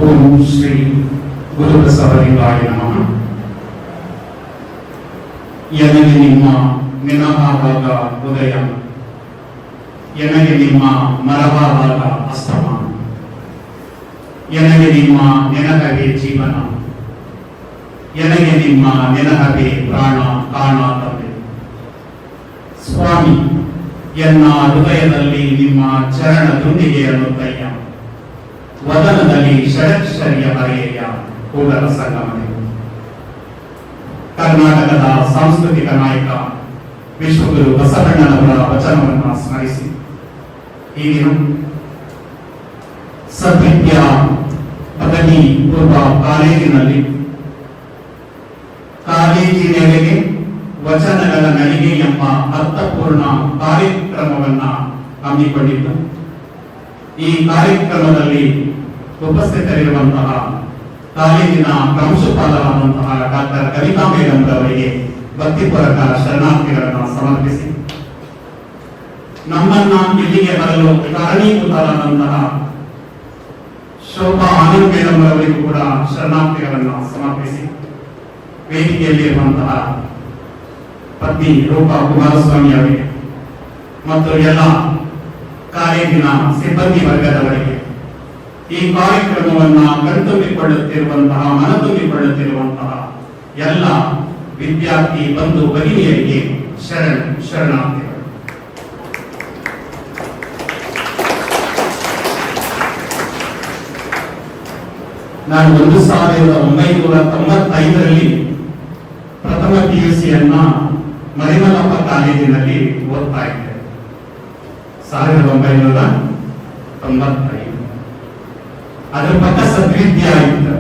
ಓಂ ಶ್ರೀ ಗುರುಬಸವಲಿಂಗಾಯ ನಮಃ. ಎನಗೆ ನಿಮ್ಮ ನೆನಪಾದಾಗ ಉದಯ, ಎನಗೆ ನಿಮ್ಮ ಮರವಾದಾಗ ಅಸ್ತಮಾನ, ಎನಗೆ ನಿಮ್ಮ ನೆನಹವೇ ಜೀವನ, ಎನಗೆ ನಿಮ್ಮ ನೆನಹವೇ ಪ್ರಾಣ ಕಾಣಾತವೇ. ಸ್ವಾಮಿ, ಎನ್ನ ಹೃದಯದಲ್ಲಿ ನಿಮ್ಮ ಚರಣ ದುಂಡಿಗೆಯನ್ನು ಕೈಯ, ವದನದಲ್ಲಿ ಷಡಕ್ಷರಿಯ ಬರೆಯ ಕೂಡಲ ಸಂಗಮನೆ. ಕರ್ನಾಟಕದ ಸಾಂಸ್ಕೃತಿಕ ನಾಯಕ ವಿಶ್ವಗುರು ಬಸವಣ್ಣನವರ ವಚನವನ್ನು ಸ್ಮರಿಸಿ ಈ ದಿನ ಸದ್ವಿದ್ಯಾ ಪದವಿ ಪೂರ್ವ ಕಾಲೇಜಿನಲ್ಲಿ ಕಾಲೇಜಿನೆಡೆಗೆ ವಚನಗಳ ನಡಿಗೆ ಎಂಬ ಅರ್ಥಪೂರ್ಣ ಕಾರ್ಯಕ್ರಮವನ್ನ ಹಮ್ಮಿಕೊಂಡಿದ್ದು, ಈ ಕಾರ್ಯಕ್ರಮದಲ್ಲಿ ಉಪಸ್ಥಿತರಿರುವಂತಹ ಕಾಲೇಜಿನ ಪ್ರಾಂಶುಪಾಲರಾದಂತಹ ಡಾಕ್ಟರ್ ಕವಿತಾ ಮೇಡಂ ಅವರಿಗೆ ಭಕ್ತಿಪೂರ್ವಕ ಶರಣಾರ್ಥಿಗಳನ್ನು ಸಮರ್ಪಿಸಿ, ನಮ್ಮನ್ನ ಇಲ್ಲಿಗೆ ಬರಲು ಕಾರಣೀಭೂತರಾದಂತಹ ಶೋಭಾ ಆನಂದ್ ಮೇಡಂ ಅವರಿಗೂ ಕೂಡ ಶರಣಾರ್ಥಿಗಳನ್ನು ಸಮರ್ಪಿಸಿ, ವೇದಿಕೆಯಲ್ಲಿರುವಂತಹ ಪತ್ನಿ ರೂಪಾ ಕುಮಾರಸ್ವಾಮಿ ಅವರಿಗೆ ಮತ್ತು ಎಲ್ಲ ಕಾಲೇಜಿನ ಸಿಬ್ಬಂದಿ ವರ್ಗದವರಿಗೆ, ಈ ಕಾರ್ಯಕ್ರಮವನ್ನ ಕಣ್ತುಂಬಿಕೊಳ್ಳುತ್ತಿರುವಂತಹ ಮನತುಂಬಿಕೊಳ್ಳುತ್ತಿರುವಂತಹ ಎಲ್ಲ ವಿದ್ಯಾರ್ಥಿ ಬಂಧು ಭಗಿನಿಯರಿಗೆ ಶರಣಾರ್ಥಿಗಳು. ನಾನು 1995ರಲ್ಲಿ ಪ್ರಥಮ PUCಯನ್ನ ಮರಿಮಲ್ಲಪ್ಪ ಕಾಲೇಜಿನಲ್ಲಿ ಓದ್ತಾ ಇದ್ದೆ. 1995 ಅದ್ರ ಪಕ್ಕ ಸದ್ವಿದ್ಯೆ ಆಗಿತ್ತು.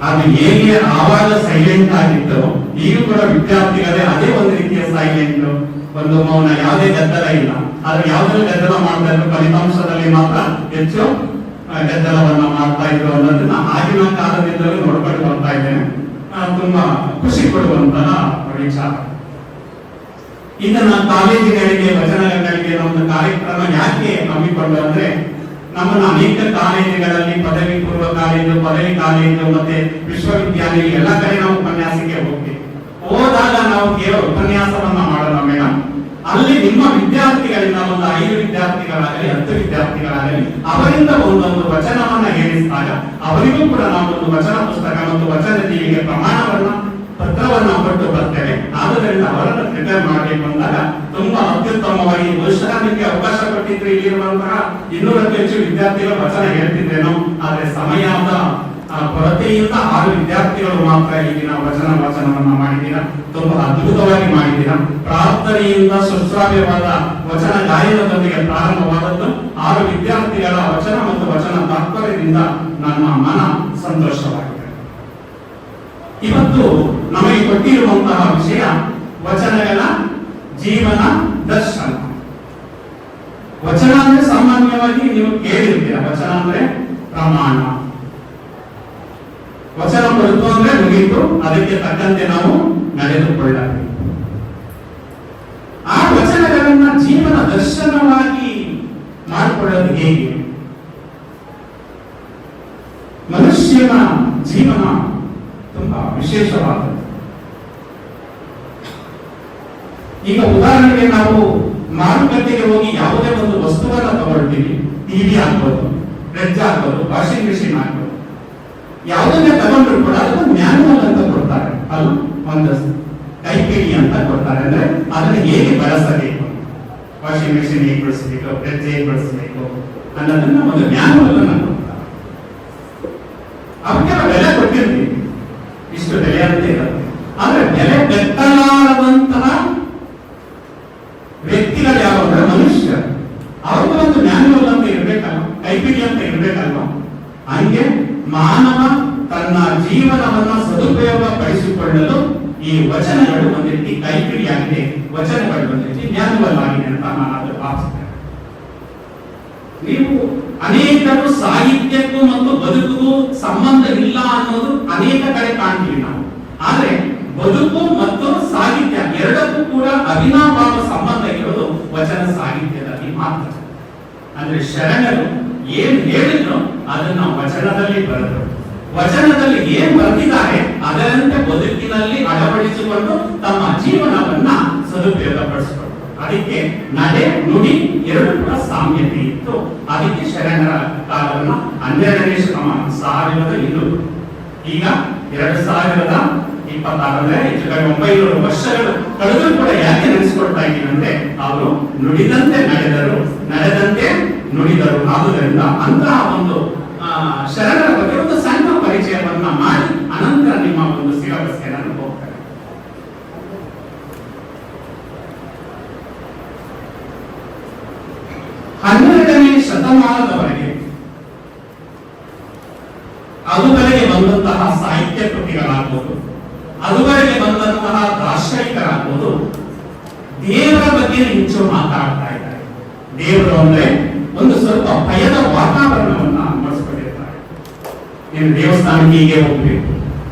ಅದು ಹೇಗೆ ಆವಾಗ ಸೈಲೆಂಟ್ ಆಗಿತ್ತು, ಈಗ ಕೂಡ ವಿದ್ಯಾರ್ಥಿಗಳೇ ಅದೇ ಒಂದು ರೀತಿಯ ಸೈಲೆಂಟ್, ಒಂದು ಮೌನ, ಯಾವುದೇ ಗದ್ದಲ ಇಲ್ಲ. ಆದ್ರೆ ಯಾವ್ದ್ರಲ್ಲಿ ಗದ್ದಲ ಮಾಡ್ತಾ ಇದ್ರು, ಫಲಿತಾಂಶದಲ್ಲಿ ಮಾತ್ರ ಹೆಚ್ಚು ಗದ್ದಲವನ್ನ ಮಾಡ್ತಾ ಇದ್ರು ಅನ್ನೋದನ್ನ ಆಗಿನ ಕಾಲದಿಂದಲೂ ನೋಡ್ಕೊಂಡು ಬರ್ತಾ ಇದ್ದೇನೆ. ತುಂಬಾ ಖುಷಿ ಕೊಡುವಂತಹ ವಿಚಾರ. ಇದನ್ನ ಕಾಲೇಜಿಗಳಿಗೆ ವಚನಗಳಿಗೆ ಒಂದು ಕಾರ್ಯಕ್ರಮ ಯಾಕೆ ಹಮ್ಮಿಕೊಂಡು ಅಂದ್ರೆ, ನಮ್ಮನ್ನ ಅನೇಕ ಕಾಲೇಜುಗಳಲ್ಲಿ ಪದವಿ ಪೂರ್ವ ಕಾಲೇಜು, ಪದವಿ ಕಾಲೇಜು ಮತ್ತೆ ವಿಶ್ವವಿದ್ಯಾಲಯ ಎಲ್ಲ ಕಡೆ ನಾವು ಉಪನ್ಯಾಸಕ್ಕೆ ಹೋಗ್ತೀವಿ. ಹೋದಾಗ ನಾವು ಕೇವಲ ಉಪನ್ಯಾಸವನ್ನ ಮಾಡಲ್ಲ ಮೇಡಮ್, ಅಲ್ಲಿ ನಿಮ್ಮ ವಿದ್ಯಾರ್ಥಿಗಳಿಂದ ಒಂದು 5 ವಿದ್ಯಾರ್ಥಿಗಳಾಗಲಿ 10 ವಿದ್ಯಾರ್ಥಿಗಳಾಗಲಿ ಅವರಿಂದ ಒಂದೊಂದು ವಚನವನ್ನ ಹೇಳಿಸಿದಾಗ ಅವರಿಗೂ ಕೂಡ ನಾವು ಒಂದು ವಚನ ಪುಸ್ತಕ ಮತ್ತು ವಚನ ಜೀವಿಗೆ ಪ್ರಮಾಣವನ್ನ ಪತ್ರವನ್ನ ಕೊಟ್ಟು ಬರ್ತೇವೆ. ಆದ್ದರಿಂದ ಅವರನ್ನು ಪ್ರಿಪೇರ್ ಮಾಡಬೇಕು ಅಂದಾಗ ತುಂಬಾ ಅತ್ಯುತ್ತಮವಾಗಿ ಬಹುಶಃಕ್ಕೆ ಅವಕಾಶ ಕೊಟ್ಟಿದ್ರೆ ಇಲ್ಲಿರುವಂತಹ 200ಕ್ಕೂ ಹೆಚ್ಚು ವಿದ್ಯಾರ್ಥಿಗಳು ವಚನ ಹೇಳ್ತಿದ್ದೇನೋ. ಆದ್ರೆ ಸಮಯದ ಕೊರತೆಯಿಂದ 6 ವಿದ್ಯಾರ್ಥಿಗಳು ಮಾತ್ರ ಈಗಿನ ವಾಚನವನ್ನ ಮಾಡಿದ್ದೀರಾ. ತುಂಬಾ ಅದ್ಭುತವಾಗಿ ಮಾಡಿದ್ದೀರಾ. ಪ್ರಾರ್ಥನೆಯಿಂದ ಸುಶ್ರಾವ್ಯವಾದ ವಚನ ಗಾಯನದೊಂದಿಗೆ ಪ್ರಾರಂಭವಾದದ್ದು 6 ವಿದ್ಯಾರ್ಥಿಗಳ ವಚನ ಮತ್ತು ವಚನ ತಾತ್ಪರ್ಯದಿಂದ ನನ್ನ ಮನ ಸಂತೋಷವಾಗಿದೆ. ಇವತ್ತು ನಮಗೆ ಕೊಟ್ಟಿರುವಂತಹ ವಿಷಯ ವಚನಗಳ ಜೀವನ ದರ್ಶನ. ವಚನ ಅಂದ್ರೆ ಸಾಮಾನ್ಯವಾಗಿ ನೀವು ಕೇಳಿರ್ತೀರ, ವಚನ ಅಂದ್ರೆ ಪ್ರಮಾಣ. ವಚನ ಕೊಡ್ತು ಅಂದ್ರೆ ಮುಗಿತು, ಅದಕ್ಕೆ ತಕ್ಕಂತೆ ನಾವು ನಡೆದುಕೊಳ್ಳಬೇಕು. ಆ ವಚನಗಳನ್ನ ಜೀವನ ದರ್ಶನವಾಗಿ ಮಾಡಿಕೊಳ್ಳೋದು ಹೇಗೆ? ಮನುಷ್ಯನ ಜೀವನ ತುಂಬಾ ವಿಶೇಷವಾದದ್ದು. ಈಗ ಉದಾಹರಣೆಗೆ ನಾವು ಮಾರುಕಟ್ಟೆಗೆ ಹೋಗಿ ಯಾವುದೇ ಒಂದು ವಸ್ತುವನ್ನ ತಗೊಳ್ತೀವಿ. ಟಿವಿ ಆಗ್ಬೋದು, ಫ್ರಿಡ್ಜ್ ಆಗ್ಬೋದು, ವಾಷಿಂಗ್ ಮಿಷಿನ್ ಆಗ್ಬೋದು. ಯಾವುದನ್ನೇ ತಗೊಂಡ್ರು ಕೂಡ ಅದನ್ನು ಮ್ಯಾನ್ಯುವಲ್ ಅಂತ ಕೊಡ್ತಾರೆ, ಅಲ್ಲ ಒಂದು ಕೈಪಿಡಿ ಅಂತ ಕೊಡ್ತಾರೆ. ಅಂದ್ರೆ ಅದನ್ನ ಹೇಗೆ ಬಳಸಬೇಕು, ವಾಷಿಂಗ್ ಮಿಷಿನ್ ಹೇಗೆ ಬಳಸಬೇಕು, ಫ್ರಿಡ್ಜ್ ಹೇಗೆ ಬಳಸಬೇಕು ಅನ್ನೋದನ್ನ ಒಂದು ಮ್ಯಾನ್ಯುವಲ್ ಅನ್ನ ಕೊಡ್ತಾರೆ. ಅವಕ್ಕೆ ನಾವು ಬೆಲೆ ಕೊಟ್ಟಿರ್ತೀವಿ, ಇಷ್ಟು ಬೆಲೆ ಅಂತ ಇರುತ್ತೆ. ಆದ್ರೆ ಬೆಲೆ ಕಟ್ಟಲಾರದಂತಹ ವ್ಯಕ್ತಿಗಳು ಯಾವ ಅಂದ್ರೆ ಮನುಷ್ಯ. ಅವ್ರಿಗೂ ಒಂದು ಮ್ಯಾನ್ಯುವಲ್ ಅಂತ ಇರ್ಬೇಕಲ್ವ, ಕೈಪಿಡಿ ಅಂತ ಇರ್ಬೇಕಲ್ವ. ಹಂಗೆ ಮಾನವ ತನ್ನ ಜೀವನವನ್ನ ಸದುಪಯೋಗ ಪಡಿಸಿಕೊಳ್ಳಲು ಈ ವಚನಗಳು ಒಂದು ರೀತಿ ಕೈಪಿಡಿಯಾಗಿದೆ, ವಚನಗಳು ಒಂದು ರೀತಿ ಮ್ಯಾನ್ಯುವಲ್ ಆಗಿದೆ ಅಂತ ನಾನು ಅದು ಭಾವಿಸ್ತೇನೆ. ನೀವು ಅನೇಕರು ಸಾಹಿತ್ಯಕ್ಕೂ ಮತ್ತು ಬದುಕಿಗೂ ಸಂಬಂಧವಿಲ್ಲ ಅನ್ನೋದು ಅನೇಕ ಕಡೆ ಕಾಣ್ತೀವಿ ನಾವು. ಆದ್ರೆ ಬದುಕು ಮತ್ತು ಸಾಹಿತ್ಯ ಎರಡಕ್ಕೂ ಕೂಡ ಅವಿನಾಭಾವ ಸಂಬಂಧ ಇರೋದು ವಚನ ಸಾಹಿತ್ಯದಲ್ಲಿ ಮಾತ್ರ. ಅಂದ್ರೆ ಶರಣರು ಏನ್ ಹೇಳಿದ್ರು ಅದನ್ನ ವಚನದಲ್ಲಿ ಬರೆದರು. ವಚನದಲ್ಲಿ ಏನ್ ಬರೆದಿದ್ದಾರೆ ಅದರಂತೆ ಬದುಕಿನಲ್ಲಿ ಅಳವಡಿಸಿಕೊಂಡು ತಮ್ಮ ಜೀವನವನ್ನ ಸದುಪಯೋಗ ಪಡಿಸಿಕೊಂಡ್ರು. ಅದಕ್ಕೆ ನಡೆ ನುಡಿ ಎರಡು ಕೂಡ ಸಾಮ್ಯತೆ ಇತ್ತು. ಅದಕ್ಕೆ ಶರಣರ ಕಾಲವನ್ನ 12ನೇ ಶತಮಾನ 1200 ಈಗ 2026 ಹೆಚ್ಚು ಕಡಿಮೆ 900 ವರ್ಷಗಳು ಕಳೆದರೂ ಕೂಡ ಯಾಕೆ ನೆನೆಸ್ಕೊಳ್ತಾ ಇದ್ದೀನಿ ಅಂದ್ರೆ ಅವರು ನುಡಿದಂತೆ ನಡೆದರು, ನಡೆದಂತೆ ನುಡಿದರು. ಆದುದರಿಂದ ಅಂತಹ ಒಂದು ಶರಣರ ಬಗ್ಗೆ ಒಂದು ಸಣ್ಣ ಪರಿಚಯವನ್ನ ಮಾಡಿ ಅನಂತರ ನಿಮ್ಮ ಒಂದು ಸಿಲೆಬಸ್ಗೆ ನಾನು ಹೋಗ್ತೇನೆ. 12ನೇ ಶತಮಾನದವರೆಗೆ ಅದುವರೆಗೆ ಬಂದಂತಹ ಸಾಹಿತ್ಯ ಕೃತಿಗಳಾಗ್ಬೋದು, ಅದುವರೆಗೆ ಬಂದಂತಹ ದಾರ್ಶನಿಕರಾಗ್ಬೋದು, ದೇವರ ಬಗ್ಗೆ ಹೆಚ್ಚು ಮಾತಾಡ್ತಾ ಇದ್ದಾರೆ. ದೇವರು ಅಂದ್ರೆ ಒಂದು ಸ್ವಲ್ಪ ಭಯದ ವಾತಾವರಣವನ್ನ ಮೂಡಿಸ್ಕೊಂಡಿರ್ತಾರೆ. ನೀನು ದೇವಸ್ಥಾನಕ್ಕೆ ಹೀಗೆ ಹೋಗ್ಬೇಕು,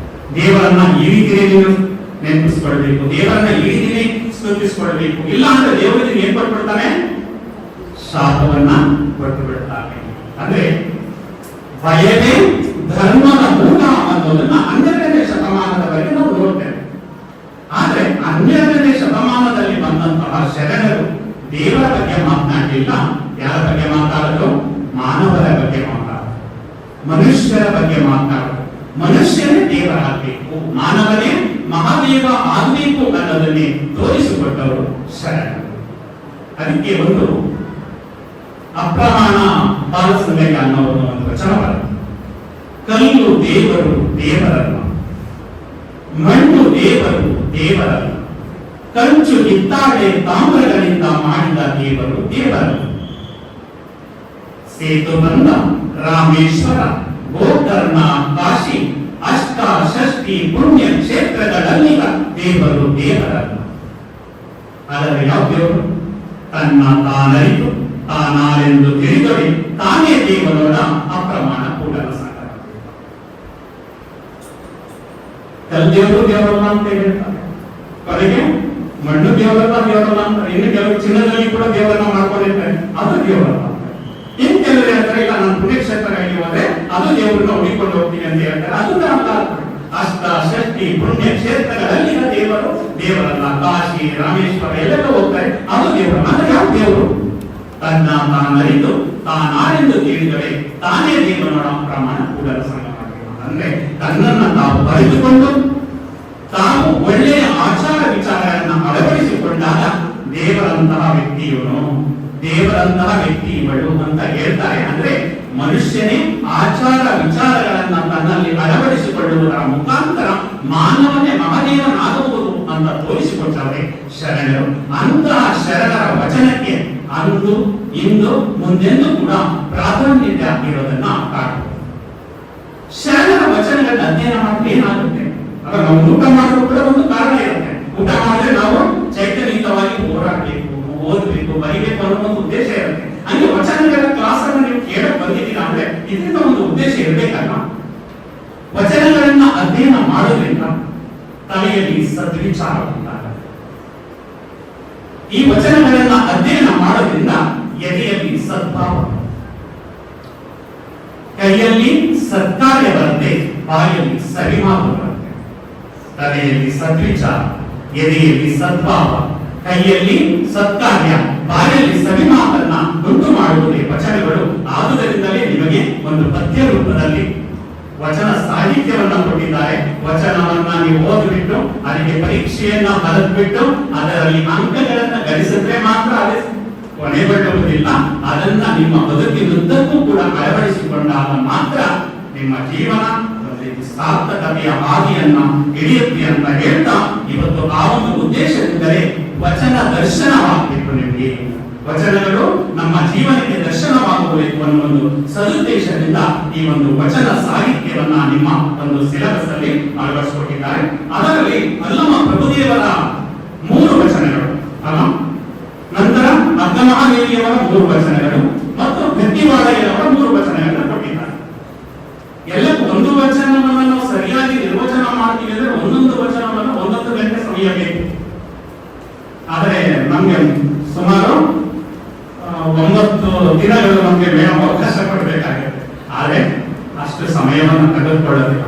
ದೇವರನ್ನ ಈ ರೀತಿಯೇ ನೀನು ನೆನಪಿಸ್ಕೊಳ್ಬೇಕು, ದೇವರನ್ನ ಈ ರೀತಿಯೇ ಸ್ತುತಿಸ್ಕೊಳ್ಬೇಕು, ಇಲ್ಲ ಅಂದ್ರೆ ದೇವರಿಗೆ ಏನ್ ಕೊಟ್ಬಿಡ್ತಾನೆ, ಶಾಪವನ್ನ ಕೊಟ್ಟು ಬಿಡ್ತಾನೆ. ಅಂದ್ರೆ ಭಯವೇ ಧರ್ಮದ ಮೂಲ ಅನ್ನೋದನ್ನ 12ನೇ ಶತಮಾನದವರೆಗೆ ನಾವು ನೋಡ್ತೇವೆ. ಆದ್ರೆ 12ನೇ ಶತಮಾನದಲ್ಲಿ ಬಂದಂತಹ ಶರಣರು ದೇವರ ಬಗ್ಗೆ ಮಾತನಾಡಲಿಲ್ಲ. ಯಾರ ಬಗ್ಗೆ ಮಾತಾಡಲು? ಮಾನವರ ಬಗ್ಗೆ ಮಾತಾಡಲು, ಮನುಷ್ಯರ ಬಗ್ಗೆ ಮಾತಾಡಲು. ಮನುಷ್ಯನೇ ದೇವರಾಗಬೇಕು, ಮಾನವನೇ ಮಹಾದೇವ ಆಗಬೇಕು ಅನ್ನೋದನ್ನೇ ತೋರಿಸಿಕೊಟ್ಟವರು ಶರಣರು. ಅದಕ್ಕೆ ಒಂದು ಅಪ್ರಮಾಣ ಬಾಲಸುಂದರಿ ಅನ್ನೋ ಒಂದು ವಚನ ಬರುತ್ತೆ. ಕಲ್ಲು ದೇವರು ದೇವರಲ್ಲ, ಮಣ್ಣು ದೇವರು ದೇವರಲ್ಲ, ಕಂಚು ಕಿತ್ತಾಳೆ ತಾಮ್ರಗಳಿಂದ ಮಾಡಿದ ದೇವರು ದೇವರಲ್ಲ. ಸೇತು ಬಂದ ರಾಮೇಶ್ವರ, ಗೋಕರ್ಣ, ಕಾಶಿ, ಅಷ್ಟಷಷ್ಠಿ ಪುಣ್ಯ ಕ್ಷೇತ್ರಗಳಲ್ಲಿನ ದೇವರು ದೇವರಲ್ಲ. ಆದರೆ ಯಾವ ದೇವರು? ತನ್ನ ತಾನರಿತು ತಾನಾರೆಂದು ತಿಳಿದೊಡೆ ತಾನೇ ದೇವರೋಡ ಅಪ್ರಮಾಣ ಕೂಡಲ ಸಾಗರ. ಕಲ್ದೇವರು ದೇವರಲ್ಲ ಅಂತ ಹೇಳ್ತಾರೆ, ಕೊನೆಗೆ ಮಣ್ಣು ದೇವರಲ್ಲ ದೇವರಲ್ಲ ಅಂತಾರೆ. ಇನ್ನು ಕೆಲವು ಚಿನ್ನದಲ್ಲಿ ಕೂಡ ದೇವರನ್ನ ಮಾಡ್ಕೊಂಡಿರ್ತಾರೆ, ಅದು ದೇವರಲ್ಲ ಅಂತ. ಇನ್ ಕೆಲವರು ಹೇಳ್ತಾರೆ, ಇಲ್ಲ ನಾನು ಪುಣ್ಯಕ್ಷೇತ್ರಗಳಿಗೆ ಹೋದ್ರೆ ಅದು ದೇವರನ್ನ ಹುಡುಕೊಂಡು ಹೋಗ್ತೀನಿ ಅಂತ ಹೇಳ್ತಾರೆ, ಅದು ಅಲ್ಲ. ಅಷ್ಟಷಷ್ಠಿ ಪುಣ್ಯ ಕ್ಷೇತ್ರಗಳಲ್ಲಿ ದೇವರು ದೇವರಲ್ಲ. ಕಾಶಿ, ರಾಮೇಶ್ವರ ಎಲ್ಲೆಲ್ಲ ಹೋಗ್ತಾರೆ, ಅದು ದೇವರಲ್ಲ. ಅಂದ್ರೆ ಯಾವ ದೇವರು? ತನ್ನ ತಾನರಿತು ತಾನಾರೆಂದು ತಿಳಿದರೆ ತಾನೇ ದೇವನೋಡ ಪ್ರಮಾಣ ಕೂಡಲ ಸಂಗಮ. ಅಂದ್ರೆ ತನ್ನನ್ನು ತಾವು ಬರೆದುಕೊಂಡು ತಾವು ಒಳ್ಳೆಯ ಆಚಾರ ವಿಚಾರಗಳನ್ನ ಅಳವಡಿಸಿಕೊಂಡಾಗ ದೇವರಂತಹ ವ್ಯಕ್ತಿಯವನು, ದೇವರಂತಹ ವ್ಯಕ್ತಿ ಇವಳು ಅಂತ ಹೇಳ್ತಾರೆ. ಅಂದ್ರೆ ಮನುಷ್ಯನೇ ಆಚಾರ ವಿಚಾರಗಳನ್ನ ತನ್ನಲ್ಲಿ ಅಳವಡಿಸಿಕೊಳ್ಳುವುದರ ಮುಖಾಂತರ ಮಾನವನೇ ಮಹಾದೇವನಾಗಬಹುದು ಅಂತ ತೋರಿಸಿಕೊಟ್ಟರೆ ಶರಣರು. ಅಂತಹ ಶರಣರ ವಚನಕ್ಕೆ ಅಂದು ಇಂದು ಮುಂದೆಂದು ಕೂಡ ಪ್ರಾಧಾನ್ಯತೆ ಆಗಿರೋದನ್ನ ಕಾಣಬಹುದು. ಶರಣರ ವಚನಗಳನ್ನ ಅಧ್ಯಯನ ಮಾಡಿದ್ರೆ ಏನಾಗುತ್ತೆ? ನಾವು ಊಟ ಮಾಡೋದು ಕೂಡ ಒಂದು ಕಾರಣ ಇರುತ್ತೆ. ಊಟ ಮಾಡಿದ್ರೆ ನಾವು ಚೈತನ್ಯವಾಗಿ ಹೋರಾಡಬೇಕು, ಓದಬೇಕು, ಬರೀಬೇಕು ಅನ್ನೋ ಒಂದು ಉದ್ದೇಶ ಇರುತ್ತೆ. ಹಂಗೆ ವಚನಗಳ ಕ್ಲಾಸ್ ಅನ್ನು ನೀವು ಕೇಳಕ್ ಬಂದಿದ್ದೀರಾ ಅಂದ್ರೆ ಇದರಿಂದ ಒಂದು ಉದ್ದೇಶ ಇರಬೇಕಲ್ಲ. ವಚನಗಳನ್ನ ಅಧ್ಯಯನ ಮಾಡೋದ್ರಿಂದ ತಲೆಯಲ್ಲಿ ಸದ್ವಿಚಾರ ಉಂಟಾಗುತ್ತೆ. ಈ ವಚನಗಳನ್ನ ಅಧ್ಯಯನ ಮಾಡೋದ್ರಿಂದ ಎದೆಯಲ್ಲಿ ಸದ್ಭಾವ, ಕೈಯಲ್ಲಿ ಸತ್ಕಾರ್ಯ ಬರುತ್ತೆ, ಬಾಯಲ್ಲಿ ಸರಿಮಾತು ಬರುತ್ತೆ. ತಲೆಯಲ್ಲಿ ಸದ್ವಿಚಾರ, ಎದೆಯಲ್ಲಿ ಸದ್ಭಾವ, ಕೈಯಲ್ಲಿ ಸತ್ಕಾರ್ಯ, ಬಾಯಲ್ಲಿ ಸವಿಮಾತನ್ನ ಉಂಟು ಮಾಡುವುದೇ ವಚನಗಳು. ಆದುದರಿಂದಲೇ ನಿಮಗೆ ಒಂದು ಪದ್ಯ ರೂಪದಲ್ಲಿ ವಚನ ಸಾಹಿತ್ಯವನ್ನ ಕೊಟ್ಟಿದ್ದಾರೆ. ವಚನವನ್ನ ನೀವು ಓದಿಬಿಟ್ಟು ಅದಕ್ಕೆ ಪರೀಕ್ಷೆಯನ್ನ ಬರೆದ್ಬಿಟ್ಟು ಅದರಲ್ಲಿ ಅಂಕಗಳನ್ನ ಗಳಿಸಿದ್ರೆ ಮಾತ್ರ ಅದೇ ಕೊನೆಗೊಳ್ಳುವುದಿಲ್ಲ. ಅದನ್ನ ನಿಮ್ಮ ಬದುಕಿನುದ್ದಕ್ಕೂ ಕೂಡ ಅಳವಡಿಸಿಕೊಂಡಾಗ ಮಾತ್ರ ನಿಮ್ಮ ಜೀವನ ಸಾರ್ಥಕತೆಯ ಹಾದಿಯನ್ನ ಹಿಡಿಯುತ್ತೆ ಅಂತ ಹೇಳ್ತಾ, ಇವತ್ತು ಆ ಒಂದು ಉದ್ದೇಶದಿಂದಲೇ ವಚನ ದರ್ಶನವಾಗಬೇಕು. ನಿಮಗೆ ವಚನಗಳು ನಮ್ಮ ಜೀವನಕ್ಕೆ ದರ್ಶನವಾಗಬೇಕು ಅನ್ನೋ ಒಂದು ಸದುದ್ದೇಶದಿಂದ ಈ ಒಂದು ವಚನ ಸಾಹಿತ್ಯವನ್ನ ನಿಮ್ಮ ಒಂದು ಸಿಲೆಬಸ್ ಅಲ್ಲಿ ಅಳವಡಿಸಿಕೊಟ್ಟಿದ್ದಾರೆ. ಅದರಲ್ಲಿ ಅಲ್ಲಮ ಪ್ರಭುದೇವರ 3 ವಚನಗಳು, ನಂತರ ಅಕ್ಕಮಹಾದೇವಿಯವರ 3 ವಚನಗಳು ಮತ್ತು ಗಟ್ಟಿವಾಳೆಯವರ 3 ವಚನಗಳನ್ನು ಕೊಟ್ಟಿದ್ದಾರೆ. ಎಲ್ಲಕ್ಕೂ ಒಂದು ವಚನವನ್ನು ನಾವು ಸರಿಯಾಗಿ ನಿರ್ವಚನ ಮಾಡ್ತೀವಿ ಅಂದ್ರೆ ಒಂದೊಂದು ವಚನವನ್ನು 1 ಗಂಟೆ ಸಮಯ ಬೇಕು. ಆದರೆ ನಮ್ಗೆ ಸುಮಾರು 9 ದಿನಗಳು ನಮ್ಗೆ ಅವಕಾಶ ಕೊಡಬೇಕಾಗುತ್ತೆ. ಆದ್ರೆ ಸಮಯವನ್ನು ತೆಗೆದುಕೊಳ್ಳೋದಿಲ್ಲ.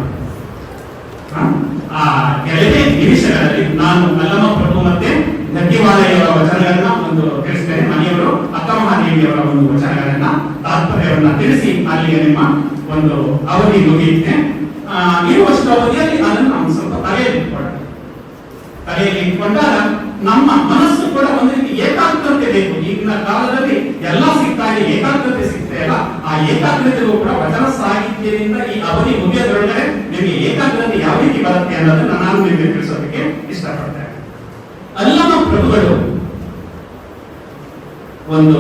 ಆ ಕೆಲವೇ ನಿಮಿಷಗಳಲ್ಲಿ ನಾನು ಅಲ್ಲಮ ಪ್ರಭು ಮತ್ತೆ ಗಟ್ಟಿವಾಳೆಯವರ ವಚನಗಳನ್ನ ಒಂದು ತಿಳಿಸ್ತೇನೆ. ಮನೆಯವರು ಅಕ್ಕ ಮಹಾದೇವಿಯವರ ಒಂದು ವಚನಗಳನ್ನ ತಾತ್ಪರ್ಯವನ್ನ ತಿಳಿಸಿ ಅಲ್ಲಿಗೆ ನಿಮ್ಮ ಒಂದು ಅವಧಿ ಮುಗಿಯುತ್ತೆ. ಇರುವಷ್ಟು ಅವಧಿಯಲ್ಲಿ ಅದನ್ನು ನಾವು ಸ್ವಲ್ಪ ತಲೆಯಲ್ಲಿ ಇಟ್ಕೊಂಡಾಗ ನಮ್ಮ ಮನಸ್ಸು ಕೂಡ ಒಂದು ರೀತಿ ಏಕಾಗ್ರತೆ ಬೇಕು. ಈಗಿನ ಕಾಲದಲ್ಲಿ ಎಲ್ಲ ಸಿಗ್ತಾ ಇದೆ, ಏಕಾಗ್ರತೆ ಸಿಗ್ತಾ ಇಲ್ಲ. ಆ ಏಕಾಗ್ರತೆಗೂ ಕೂಡ ವಚನ ಸಾಹಿತ್ಯದಿಂದ ಈ ಅವಧಿ ಮುಗಿಯೋದ್ರೊಳಗಡೆ ನಿಮಗೆ ಏಕಾಗ್ರತೆ ಯಾವ ರೀತಿ ಬರುತ್ತೆ ಅನ್ನೋದನ್ನ ನಾನು ನಿಮಗೆ ತಿಳಿಸೋದಕ್ಕೆ ಇಷ್ಟಪಡ್ತೇನೆ. ಅಲ್ಲಮ ಪ್ರಭುಗಳು ಒಂದು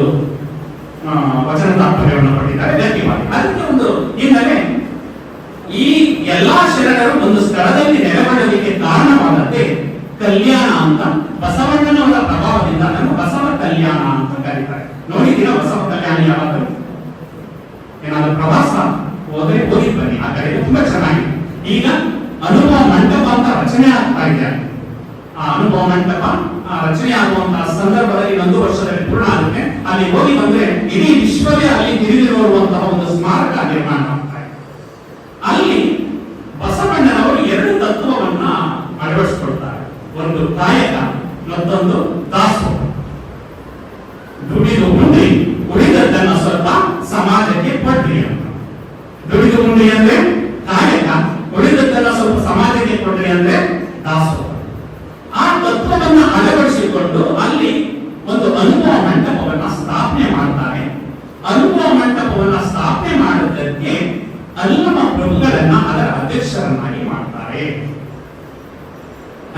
ವಚನ ತಾತ್ಪರ್ಯವನ್ನು ಪಡೆದಿದ್ದಾರೆ ಗಟ್ಟಿವಾಗಿ. ಅದಕ್ಕೆ ಒಂದು ಹಿನ್ನೆಲೆ, ಈ ಎಲ್ಲಾ ಶರಣರು ಒಂದು ಸ್ಥಳದಲ್ಲಿ ನೆಲೆಗೊಳ್ಳಲಿಕ್ಕೆ ಕಾರಣವಾದಂತೆ ಕಲ್ಯಾಣ ಅಂತ ಬಸವಣ್ಣನವರ ಪ್ರಭಾವದಿಂದ ಅದನ್ನು ಬಸವ ಕಲ್ಯಾಣ ಅಂತ ಕರೀತಾರೆ. ನೋಡಿದ್ದೀರಾ ಬಸವ ಕಲ್ಯಾಣ ಯಾವಾಗಲೂ? ಏನಾದ್ರೂ ಪ್ರವಾಸ ಹೋದ್ರೆ ಹೋಗಿ ಬನ್ನಿ, ಆ ಕಡೆ ತುಂಬಾ ಚೆನ್ನಾಗಿದೆ. ಈಗ ಅನುಭವ ಮಂಟಪ ಅಂತ ರಚನೆ ಆಗ್ತಾ ಇದೆ. ಆ ಅನುಭವ ಮಂಟಪ ರಚನೆ ಆಗುವಂತಹ ಸಂದರ್ಭದಲ್ಲಿ 1 ವರ್ಷದಲ್ಲಿ ಪೂರ್ಣ ಆಗುತ್ತೆ. ಅಲ್ಲಿ ಹೋಗಿ ಬಂದ್ರೆ ಇಡೀ ವಿಶ್ವವೇ ಅಲ್ಲಿ ತಿರುಗಿರುವಂತಹ ಒಂದು ಸ್ಮಾರಕ ನಿರ್ಮಾಣ ಆಗ್ತಾ ಇದೆ. ಅಲ್ಲಿ ಬಸವಣ್ಣನವರು 2 ತತ್ವವನ್ನ ಅಳವಡಿಸಿಕೊಳ್ತಾರೆ. ಒಂದು ಕಾಯಕ, ಮತ್ತೊಂದು ದಾಸೋಹ. ದುಡಿದು ಉಂಡ್ರಿ, ಉಳಿದದ್ದನ್ನ ಸ್ವಲ್ಪ ಸಮಾಜಕ್ಕೆ ಕೊಡ್ರಿ ಅಂತ. ದುಡಿದು ಉಂಡ್ರಿ ಅಂದ್ರೆ ಕಾಯಕ, ಉಳಿದದ್ದನ್ನ ಸ್ವಲ್ಪ ಸಮಾಜಕ್ಕೆ ಕೊಡ್ರಿ ಅಂದ್ರೆ ದಾಸೋಹ. ಆ ತತ್ವವನ್ನ ಅಳವಡಿಸಿಕೊಂಡು ಅಲ್ಲಿ ಒಂದು ಅನುಭವ ಮಂಟಪವನ್ನ ಸ್ಥಾಪನೆ ಮಾಡ್ತಾರೆ. ಅನುಭವ ಮಂಟಪವನ್ನ ಸ್ಥಾಪನೆ ಮಾಡೋದಕ್ಕೆ ಅಲ್ಲಮ ಪ್ರಭುಗಳನ್ನ ಅದರ ಅಧ್ಯಕ್ಷರನ್ನಾಗಿ ಮಾಡ್ತಾರೆ.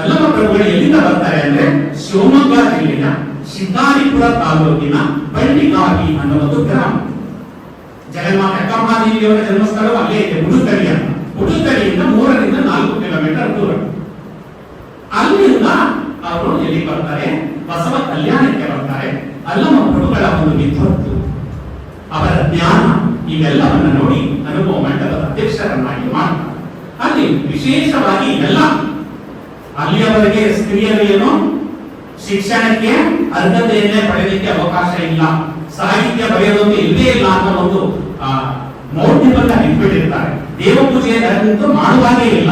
ಅಲ್ಲಮ ಪ್ರಭುಗಳು ಎಲ್ಲಿಂದ ಬರ್ತಾರೆ ಅಂದ್ರೆ ಶಿವಮೊಗ್ಗ ಜಿಲ್ಲೆಯ ಶಿಕಾರಿಪುರ ತಾಲೂಕಿನ ಬಳ್ಳಿಗಾವಿ ಅನ್ನೋ ಒಂದು ಗ್ರಾಮ. ಜಗನ್ಮಾತೆ ಅಕ್ಕಮಹಾದೇವಿಯವರ ಜನ್ಮಸ್ಥಳವು ಅಲ್ಲೇ ಇದೆ, ಉಡುತಡಿ ಅಂತ. ಉಡುತಡಿಯಿಂದ 3 ರಿಂದ 4 ಕಿಲೋಮೀಟರ್ ದೂರ. ಅಲ್ಲಿಂದ ಅವರು ಎಲ್ಲಿ ಬರ್ತಾರೆ? ಬಸವ ಕಲ್ಯಾಣಕ್ಕೆ ಬರ್ತಾರೆ. ಅಲ್ಲಮ ಪ್ರಭುಗಳ ಒಂದು ವಿದ್ವತ್ತು, ಅವರ ಜ್ಞಾನ, ಇವೆಲ್ಲವನ್ನ ನೋಡಿ ಅನುಭವ ಮಂಟಪದ ಅಧ್ಯಕ್ಷರನ್ನಾಗಿ ಮಾಡ್ತಾರೆ. ಅಲ್ಲಿ ವಿಶೇಷವಾಗಿ ಎಲ್ಲ ಅಲ್ಲಿಯವರೆಗೆ ಸ್ತ್ರೀಯರೇನು ಶಿಕ್ಷಣಕ್ಕೆ ಅರ್ಹತೆಯನ್ನೇ ಪಡೆಯಲಿಕ್ಕೆ ಅವಕಾಶ ಇಲ್ಲ, ಸಾಹಿತ್ಯ ಬರೆಯೋದೊಂದು ಇಲ್ಲೇ ಇಲ್ಲ ಅನ್ನೋ ಒಂದು ಮೌಢ್ಯವನ್ನ ಇಟ್ಬಿಟ್ಟಿರ್ತಾರೆ. ದೇವ ಪೂಜೆಯಂತೂ ಮಾಡುವಾಗೇ ಇಲ್ಲ.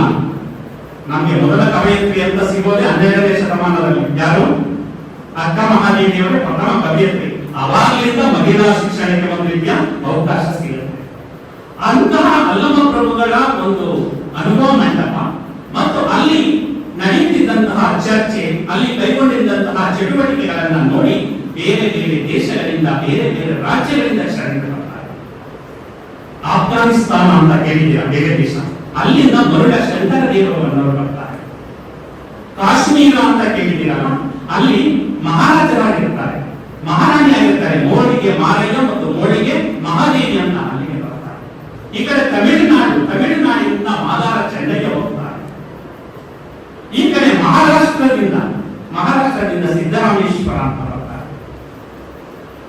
ನಮಗೆ ಮೊದಲ ಕವಯತ್ರಿ ಅಂತ ಸಿಗೋದೇ 12ನೇ ಶತಮಾನದಲ್ಲಿ. ಯಾರು? ಅಕ್ಕ ಮಹಾದೇವಿಯವರೇ ಪ್ರಥಮ ಕವಯತ್ರಿ. ಅವಾಗಲಿಂದ ಮಹಿಳಾ ಶಿಕ್ಷಣಕ್ಕೆ ಒಂದು ರೀತಿಯ ಅವಕಾಶ ಸಿಗುತ್ತೆ. ಅಂತಹ ಅಲ್ಲಮ ಪ್ರಭುಗಳ ಒಂದು ಅನುಭವ ಮಂಟಪ ಮತ್ತು ಅಲ್ಲಿ ನಡೆಯುತ್ತಿದ್ದಂತಹ ಚರ್ಚೆ, ಅಲ್ಲಿ ಕೈಗೊಂಡಿದ್ದಂತಹ ಚಟುವಟಿಕೆಗಳನ್ನ ನೋಡಿ ಬೇರೆ ಬೇರೆ ದೇಶಗಳಿಂದ, ಬೇರೆ ಬೇರೆ ರಾಜ್ಯಗಳಿಂದ ಶರಣರು ಬರ್ತಾರೆ. ಆಫ್ಘಾನಿಸ್ತಾನ ಅಂತ ಕೇಳಿದ್ದೀರಾ? ಬೇರೆ ದೇಶ. ಅಲ್ಲಿಂದ ಮರುಳ ಶಂಕರ ದೇವರವರು ಬರ್ತಾರೆ. ಕಾಶ್ಮೀರ ಅಂತ ಕೇಳಿದ್ದೀರಲ್ಲ, ಅಲ್ಲಿ ಮಹಾರಾಜರಾಗಿರ್ತಾರೆ, ಮಹಾರಾಣಿ ಆಗಿರ್ತಾರೆ. ಮೋಳಿಗೆ ಮಾರಯ್ಯ ಮತ್ತು ಮೋಳಿಗೆ ಮಹಾದೇವಿ ಅಂತ ಅಲ್ಲಿಗೆ ಬರ್ತಾರೆ. ಈ ಕಡೆ ತಮಿಳುನಾಡಿನಿಂದ ಮಾದಾರ ಚೆನ್ನಯ್ಯ ಹೋಗ್ತಾರೆ. ಈ ಕಡೆ ಮಹಾರಾಷ್ಟ್ರದಿಂದ ಸಿದ್ದರಾಮೇಶ್ವರ ಅಂತ ಬರ್ತಾರೆ.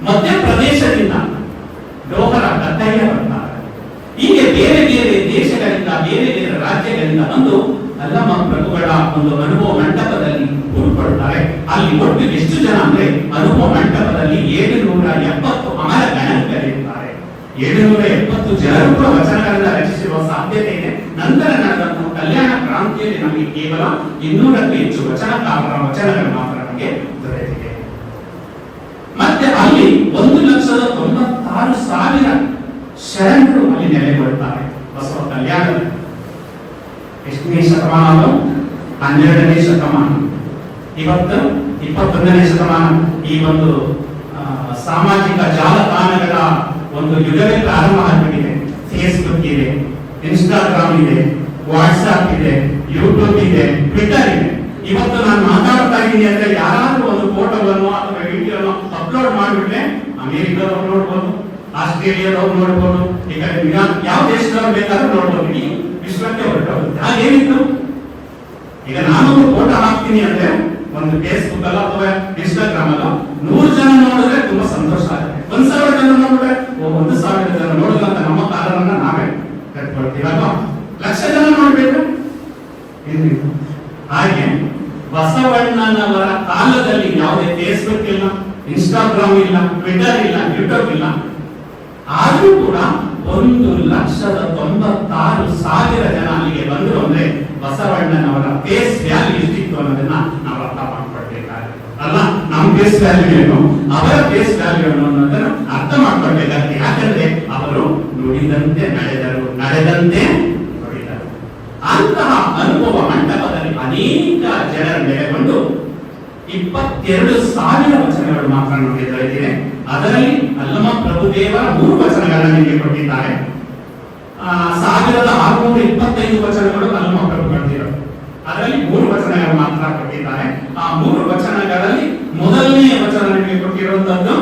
ಮಧ್ಯಪ್ರದೇಶದಿಂದ ಡೋಹರ ಕತ್ತಯ್ಯ ಬರ್ತಾರೆ. ಹೀಗೆ ಬೇರೆ ಬೇರೆ ದೇಶಗಳಿಂದ, ಬೇರೆ ಬೇರೆ ರಾಜ್ಯಗಳಿಂದ ಬಂದು ಅಲ್ಲಮ ಪ್ರಭುಗಳ ಒಂದು ಅನುಭವ ಮಂಟಪದಲ್ಲಿ ಕೂಡಿಕೊಳ್ತಾರೆ. ಅಲ್ಲಿ ಒಟ್ಟು ಎಷ್ಟು ಜನ ಅಂದ್ರೆ ಅನುಭವ ಮಂಟಪದಲ್ಲಿ 770 ಅಮರ ಗಣಕರಿರ್ತಾರೆ. 770 ಜನರು ಕೂಡ ವಚನಗಳನ್ನ ರಚಿಸಿರುವ ಸಾಧ್ಯತೆ ಇದೆ. ನಂತರ ನಡೆದಂತಹ ಕಲ್ಯಾಣ ಕ್ರಾಂತಿಯಲ್ಲಿ ನಮಗೆ ಕೇವಲ 200ಕ್ಕೂ ಹೆಚ್ಚು ವಚನಕಾರರ ವಚನಗಳು ಮಾತ್ರ ನಮಗೆ ದೊರೆತಿದೆ. ಮತ್ತೆ ಅಲ್ಲಿ 1,96,000 ಶರಣರು ಅಲ್ಲಿ ನೆಲೆಗೊಳ್ಳುತ್ತಾರೆ ಬಸವ ಕಲ್ಯಾಣದಲ್ಲಿ. ಎಷ್ಟನೇ ಶತಮಾನ? 12ನೇ ಶತಮಾನ. ಇವತ್ತು 21ನೇ ಶತಮಾನ. ಈ ಒಂದು ಸಾಮಾಜಿಕ ಜಾಲತಾಣಗಳ ಒಂದು ಯುಗವೇ ಪ್ರಾರಂಭ ಆಗಿಬಿಟ್ಟಿದೆ. ಫೇಸ್ಬುಕ್ ಇದೆ, ಇನ್ಸ್ಟಾಗ್ರಾಮ್ ಇದೆ, ವಾಟ್ಸ್ಆಪ್ ಇದೆ, ಯೂಟ್ಯೂಬ್ ಇದೆ, ಟ್ವಿಟರ್ ಇದೆ. ಇವತ್ತು ನಾನು ಮಾತಾಡ್ತಾ ಇದ್ದೀನಿ ಅಂದ್ರೆ ಯಾರಾದ್ರೂ ಒಂದು ಫೋಟೋವನ್ನು ಅಥವಾ ವಿಡಿಯೋನ ಅಪ್ಲೋಡ್ ಮಾಡಿಬಿಟ್ರೆ ಅಮೆರಿಕದವ್ರು ನೋಡ್ಬೋದು, ಆಸ್ಟ್ರೇಲಿಯಾದವ್ರು ನೋಡ್ಬೋದು, ಈ ಕಡೆ ಯಾವ ದೇಶದವ್ರು ಬೇಕಾದ್ರೂ ನೋಡ್ಬೋದು. ಈ ವಿಶ್ವಕ್ಕೆ ಹೊರಟೋಗುತ್ತೆ. ಹಾಗೇನಿತ್ತು? ಈಗ ನಾನೊಂದು ಫೋಟೋ ಹಾಕ್ತೀನಿ ಅಂದ್ರೆ ಒಂದು ಫೇಸ್ಬುಕ್ ಅಲ್ಲ ಅಥವಾ ಇನ್ಸ್ಟಾಗ್ರಾಮ್ ಅಲ್ಲ 100 ಜನ ನೋಡಿದ್ರೆ ತುಂಬಾ ಸಂತೋಷ ಆಗುತ್ತೆ. 1,000 ಜನ ನೋಡಿದ್ರೆ 1,000 ಜನ ನೋಡಿದ್ರೆ ಅಂತ ನಮ್ಮ ಕಾಲವನ್ನ ನಾವೇ ಕಟ್ಕೊಳ್ತೀವಲ್ವಾ? 1,00,000 ಜನ ನೋಡ್ಬೇಕು. ಹಾಗೆ ಬಸವಣ್ಣನವರ ಕಾಲದಲ್ಲಿ ಯಾವುದೇ ಫೇಸ್ಬುಕ್ ಇಲ್ಲ, ಇನ್ಸ್ಟಾಗ್ರಾಮ್ ಇಲ್ಲ, ಟ್ವಿಟರ್ ಇಲ್ಲ, ಯೂಟ್ಯೂಬ್ ಇಲ್ಲ. ಆದ್ರೂ ಕೂಡ 1,96,000 ಜನ ಅಲ್ಲಿಗೆ ಬಂದ್ರು ಅಂದ್ರೆ ಬಸವಣ್ಣನವರ ಫೇಸ್ ವ್ಯಾಲ್ಯೂ ಎಷ್ಟಿತ್ತು ಅನ್ನೋದನ್ನ ನಾವು ಅರ್ಥ ಮಾಡ್ಕೊಳ್ಬೇಕಾಗುತ್ತೆ. ಅಲ್ಲ, ನಮ್ಮ ಫೇಸ್ ವ್ಯಾಲ್ಯೂ ಏನು, ಅವರ ಫೇಸ್ ವ್ಯಾಲ್ಯೂ ಏನು ಅನ್ನೋದನ್ನ ಅರ್ಥ ಮಾಡ್ಕೊಳ್ಬೇಕಾಗುತ್ತೆ. ಯಾಕಂದ್ರೆ ಅವರು ನುಡಿದಂತೆ ನಡೆದರು, ನಡೆದಂತೆ ನುಡಿದರು. ಅಂತಹ ಅನುಭವ ಮಂಟಪದಲ್ಲಿ ಅನೇಕ ಜನರು ನೆಲೆಗೊಂಡು 22,000 ವಚನಗಳು ಮಾತ್ರ ನಮಗೆ ದೊರೆತಿದೆ. ಅದರಲ್ಲಿ ಅಲ್ಲಮ ಪ್ರಭುದೇವರ 3 ವಚನಗಳನ್ನು ನಿಮಗೆ ಕೊಟ್ಟಿದ್ದಾರೆ. 1,625 ವಚನಗಳು ಅಲ್ಲಮ ಪ್ರಭು ಕೊಟ್ಟಿರೋದು. ಅದರಲ್ಲಿ 3 ವಚನಗಳು ಮಾತ್ರ ಕೊಟ್ಟಿದ್ದಾರೆ. ಆ 3 ವಚನಗಳಲ್ಲಿ ಮೊದಲನೆಯ ವಚನ ನಿಮಗೆ ಕೊಟ್ಟಿರುವಂತದ್ದು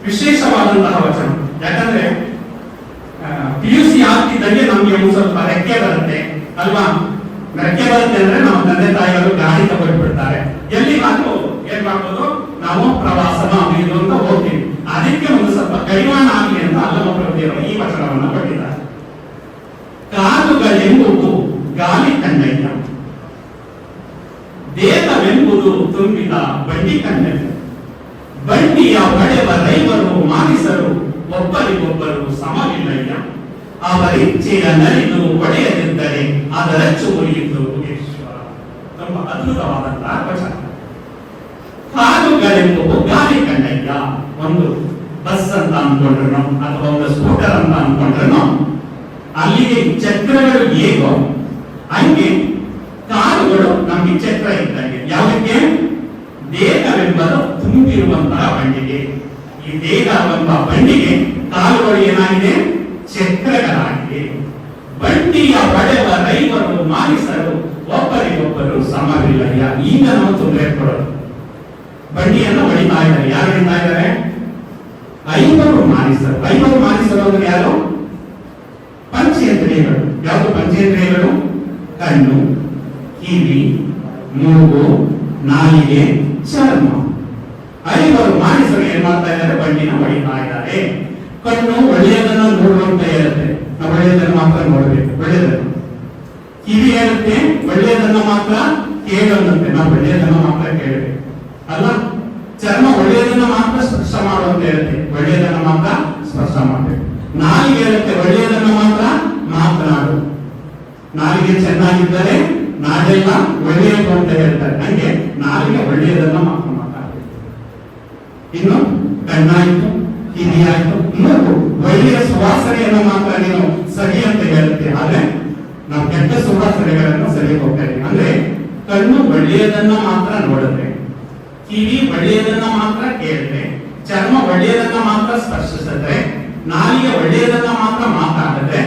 ವಿಶೇಷವಾದಂತಹ ವಚನ. ಯಾಕಂದ್ರೆ PUC ಆಗ್ತಿದ್ದಂಗೆ ನಮ್ಗೆ ಒಂದು ಸ್ವಲ್ಪ ರೆಕ್ಕೆ ಬರುತ್ತೆ ಅಲ್ವಾ. ರೆಕ್ಕೆ ಬರುತ್ತೆ ಅಂದ್ರೆ ನಮ್ಮ ತಂದೆ ತಾಯಿಗಳು ಗಾಡಿ ತಗೊಂಡ್ಬಿಡ್ತಾರೆ, ಎಲ್ಲಿಗಾದ್ರೂ ಏನ್ ಮಾಡ್ಬೋದು ನಾವು ಪ್ರವಾಸನ ಇದು ಅಂತ ಹೋಗ್ತೀವಿ. ಅದಕ್ಕೆ ಒಂದು ಸ್ವಲ್ಪ ಕಡಿವಾಣ ಆಗಲಿ ಅಂತ ಅಲ್ಲಮ ಪ್ರಭುದೇವರು ಈ ವಚನವನ್ನು ಕೊಟ್ಟಿದ್ದಾರೆ. ಕಾಲುಗಳೆಂಬುದು ಗಾಳಿ ಕಂಡಯ್ಯ, ದೇಹವೆಂಬುದು ತುಂಬಿದ ಬಂಡಿ ಕಂಡಯ್ಯ, ಬಂಡಿಯ ಹೊಡೆವ ರೈವರು ಮಾಲಿಸರು ಒಬ್ಬರಿಗೊಬ್ಬರು ಸಮವಿಲ್ಲಯ್ಯ, ಅವರಿಚ್ಛೆಯ ನರಿದು ಒಡೆಯದಿದ್ದರೆ ಅದರಚ್ಚು ಮುರಿಯಿತು ಈಶ್ವರ. ತುಂಬಾ ಅದ್ಭುತವಾದಂತಹ ವಚನ. ಕಾಲುಗಳೆಂಬುದು ಗಾಳಿ ಕಂಡಯ್ಯ, ಒಂದು ಬಸ್ ಅಂತ ಅನ್ಕೊಂಡ್ರು ಅಥವಾ ಒಂದು ಸ್ಕೂಟರ್ ಅಂತ ಅನ್ಕೊಂಡ್ರು ಅಲ್ಲಿಗೆ ಚಕ್ರಗಳು ಹೇಗೋ ಹಂಗೆ ಕಾಲುಗಳು ನಮ್ಗೆ ಚಕ್ರ ಇದ್ದಂಗೆ. ಯಾವುದಕ್ಕೆ? ದೇಹವೆಂಬುದು ತುಂಬಿರುವಂತಹ ಬಂಡಿಗೆ. ಈ ದೇಹವೆಂಬ ಬಂಡಿಗೆ ಕಾಲುಗಳು ಏನಾಗಿದೆ? ಚಕ್ರಗಳಾಗಿದೆ. ಬಂಡಿಯ ಒಡೆವ ರೈವರು ಮಾಲಿಸರು ಒಬ್ಬರಿಗೊಬ್ಬರು ಸಮವಿಲ್ಲಯ್ಯ. ಈಗ ನಾವು ತೊಂದರೆ ಕೊಡೋದು, ಬಂಡಿಯನ್ನು ಹೊಡಿತಾ ಇದ್ದಾರೆ. ಯಾರು ಹೊಡಿತಾ ಇದ್ದಾರೆ? ಐವರು ಮಾಲಿಸರು. ಐವರು ಮಾಲಿಸರು ಅಂದ್ರೆ ಯಾರು? ಪಂಚೇಂದ್ರಿಯಗಳು. ಯಾವುದು ಪಂಚೇಂದ್ರಿಯಗಳು? ಕಣ್ಣು, ಕಿವಿ, ಮೂಗು, ನಾಲಿಗೆ, ಚರ್ಮ. ಐವರು ಮಾಲಿಸರು ಏನ್ ಮಾಡ್ತಾ ಇದ್ದಾರೆ? ಬಂಡಿನ ಹೊಡಿತಾ ಇದ್ದಾರೆ. ಕಣ್ಣು ಒಳ್ಳೆಯದನ್ನು ನೋಡುವಂತ ಇರುತ್ತೆ, ನಾವು ಒಳ್ಳೆಯದನ್ನು ಮಾತ್ರ ನೋಡಬೇಕು, ಒಳ್ಳೆಯದನ್ನು. ಕಿವಿ ಹೇಳುತ್ತೆ ಒಳ್ಳೆಯದನ್ನು ಮಾತ್ರ ಕೇಳುವಂತೆ, ನಾವು ಒಳ್ಳೆಯದನ್ನು ಮಾತ್ರ ಕೇಳಬೇಕು ಅಲ್ಲ. ಚರ್ಮ ಒಳ್ಳೆಯದನ್ನು ಮಾತ್ರ ಸ್ಪರ್ಶ ಮಾಡುವಂತೆ ಇರುತ್ತೆ, ಒಳ್ಳೆಯದನ್ನು ಮಾತ್ರ ಸ್ಪರ್ಶ ಮಾಡಬೇಕು. ನಾಲಿಗೆ ಹೇಳುತ್ತೆ ಒಳ್ಳೆಯದನ್ನು ಮಾತ್ರ ಮಾತನಾಡು. ನಾಲಿಗೆ ಚೆನ್ನಾಗಿದ್ದರೆ ನಾಳೆಲ್ಲ ಒಳ್ಳೆಯದು ಅಂತ ಹೇಳ್ತಾರೆ. ಹಂಗೆ ನಾಲಿಗೆ ಒಳ್ಳೆಯದನ್ನು ಮಾತ್ರ ಮಾತಾಡಬೇಕು. ಇನ್ನು ಕಣ್ಣಾಯ್ತು, ಕಿವಿಯಾಯ್ತು, ಮೂಗು ಒಳ್ಳೆಯ ಸುವಾಸನೆಯನ್ನು ಮಾತ್ರ ನೀನು ಸರಿ ಅಂತ ಹೇಳುತ್ತೆ. ಆದ್ರೆ ನಾವು ಕೆಟ್ಟ ಸುವಾಸನೆಗಳನ್ನು ಸರಿ ಹೋಗ್ತಾ ಇದ್ದೀವಿ. ಅಂದ್ರೆ ಕಣ್ಣು ಒಳ್ಳೆಯದನ್ನ ಮಾತ್ರ ನೋಡಿದ್ರೆ, ಕಿವಿ ಒಳ್ಳೆಯದನ್ನ ಮಾತ್ರ ಕೇಳಿದ್ರೆ, ಚರ್ಮ ಒಳ್ಳೆಯದನ್ನ ಮಾತ್ರ ಸ್ಪರ್ಶಿಸಿದ್ರೆ, ನಾಲಿಗೆ ಒಳ್ಳೆಯದನ್ನ ಮಾತ್ರ ಮಾತಾಡಿದ್ರೆ,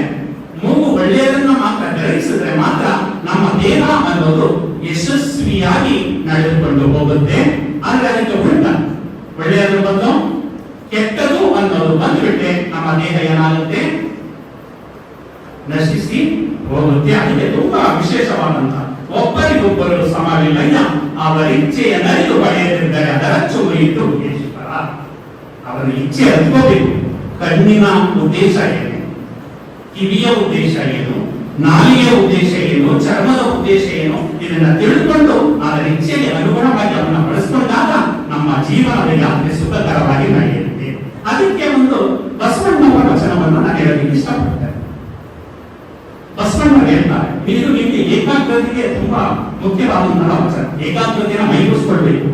ಮೂಗು ಒಳ್ಳೆಯದನ್ನ ಮಾತ್ರ ಗ್ರಹಿಸಿದ್ರೆ ಮಾತ್ರ ನಮ್ಮ ದೇಹ ಅನ್ನೋದು ಯಶಸ್ವಿಯಾಗಿ ನಡೆದುಕೊಂಡು ಹೋಗುತ್ತೆ. ಆದ್ರೆ ಅದಕ್ಕೆ ಉಲ್ಟ, ಒಳ್ಳೆಯದ್ರ ಬಂದು ಕೆಟ್ಟದು ಅನ್ನೋದು ಬಂದ್ಬಿಟ್ಟೆ ನಮ್ಮ ದೇಹ ಏನಾಗುತ್ತೆ? ನಶಿಸಿ ಹೋಗುತ್ತೆ. ಅದಕ್ಕೆ ತುಂಬಾ ವಿಶೇಷವಾದಂತ ಒಬ್ಬರಿಗೊಬ್ಬರು ಸಮವಿಲ್ಲಯ್ಯ, ಅವರ ಇಚ್ಛೆಯ ನರಿದು ಪಡೆಯದಿದ್ದರೆ ಅದರಚ್ಚು ಮುರಿಯಿತು ಈಶ್ವರ. ಅವರ ಇಚ್ಛೆ ಹತ್ಕೋಬೇಕು. ಕಣ್ಣಿನ ಉದ್ದೇಶ ಏನು, ಕಿವಿಯ ಉದ್ದೇಶ ಏನು, ನಾಲಿಗೆಯ ಉದ್ದೇಶ ಏನು, ಚರ್ಮದ ಉದ್ದೇಶ ಏನು, ಇದನ್ನ ತಿಳಿದುಕೊಂಡು ಅದರ ಇಚ್ಛೆಗೆ ಅನುಗುಣವಾಗಿ ಅವನ್ನ ಬಳಸಿಕೊಂಡಾಗ ನಮ್ಮ ಜೀವನದ ಯಾತ್ರೆ ಸುಖಕರವಾಗಿ ನಡೆಯುತ್ತೆ. ಅದಕ್ಕೆ ಒಂದು ಬಸವಣ್ಣವರ ವಚನವನ್ನು ನಾನು ಹೇಳಲಿಕ್ಕೆ ಇಷ್ಟಪಡ್ತೇನೆ. ಬಸವಣ್ಣ ಹೇಳ್ತಾರೆ, ಇದು ನಿಮಗೆ ಏಕಾಗ್ರತೆಗೆ ತುಂಬಾ ಮುಖ್ಯವಾದಂತಹ ವಚನ. ಏಕಾಗ್ರತೆಯನ್ನು ಮೈಗೂಡಿಸ್ಕೊಳ್ಬೇಕು.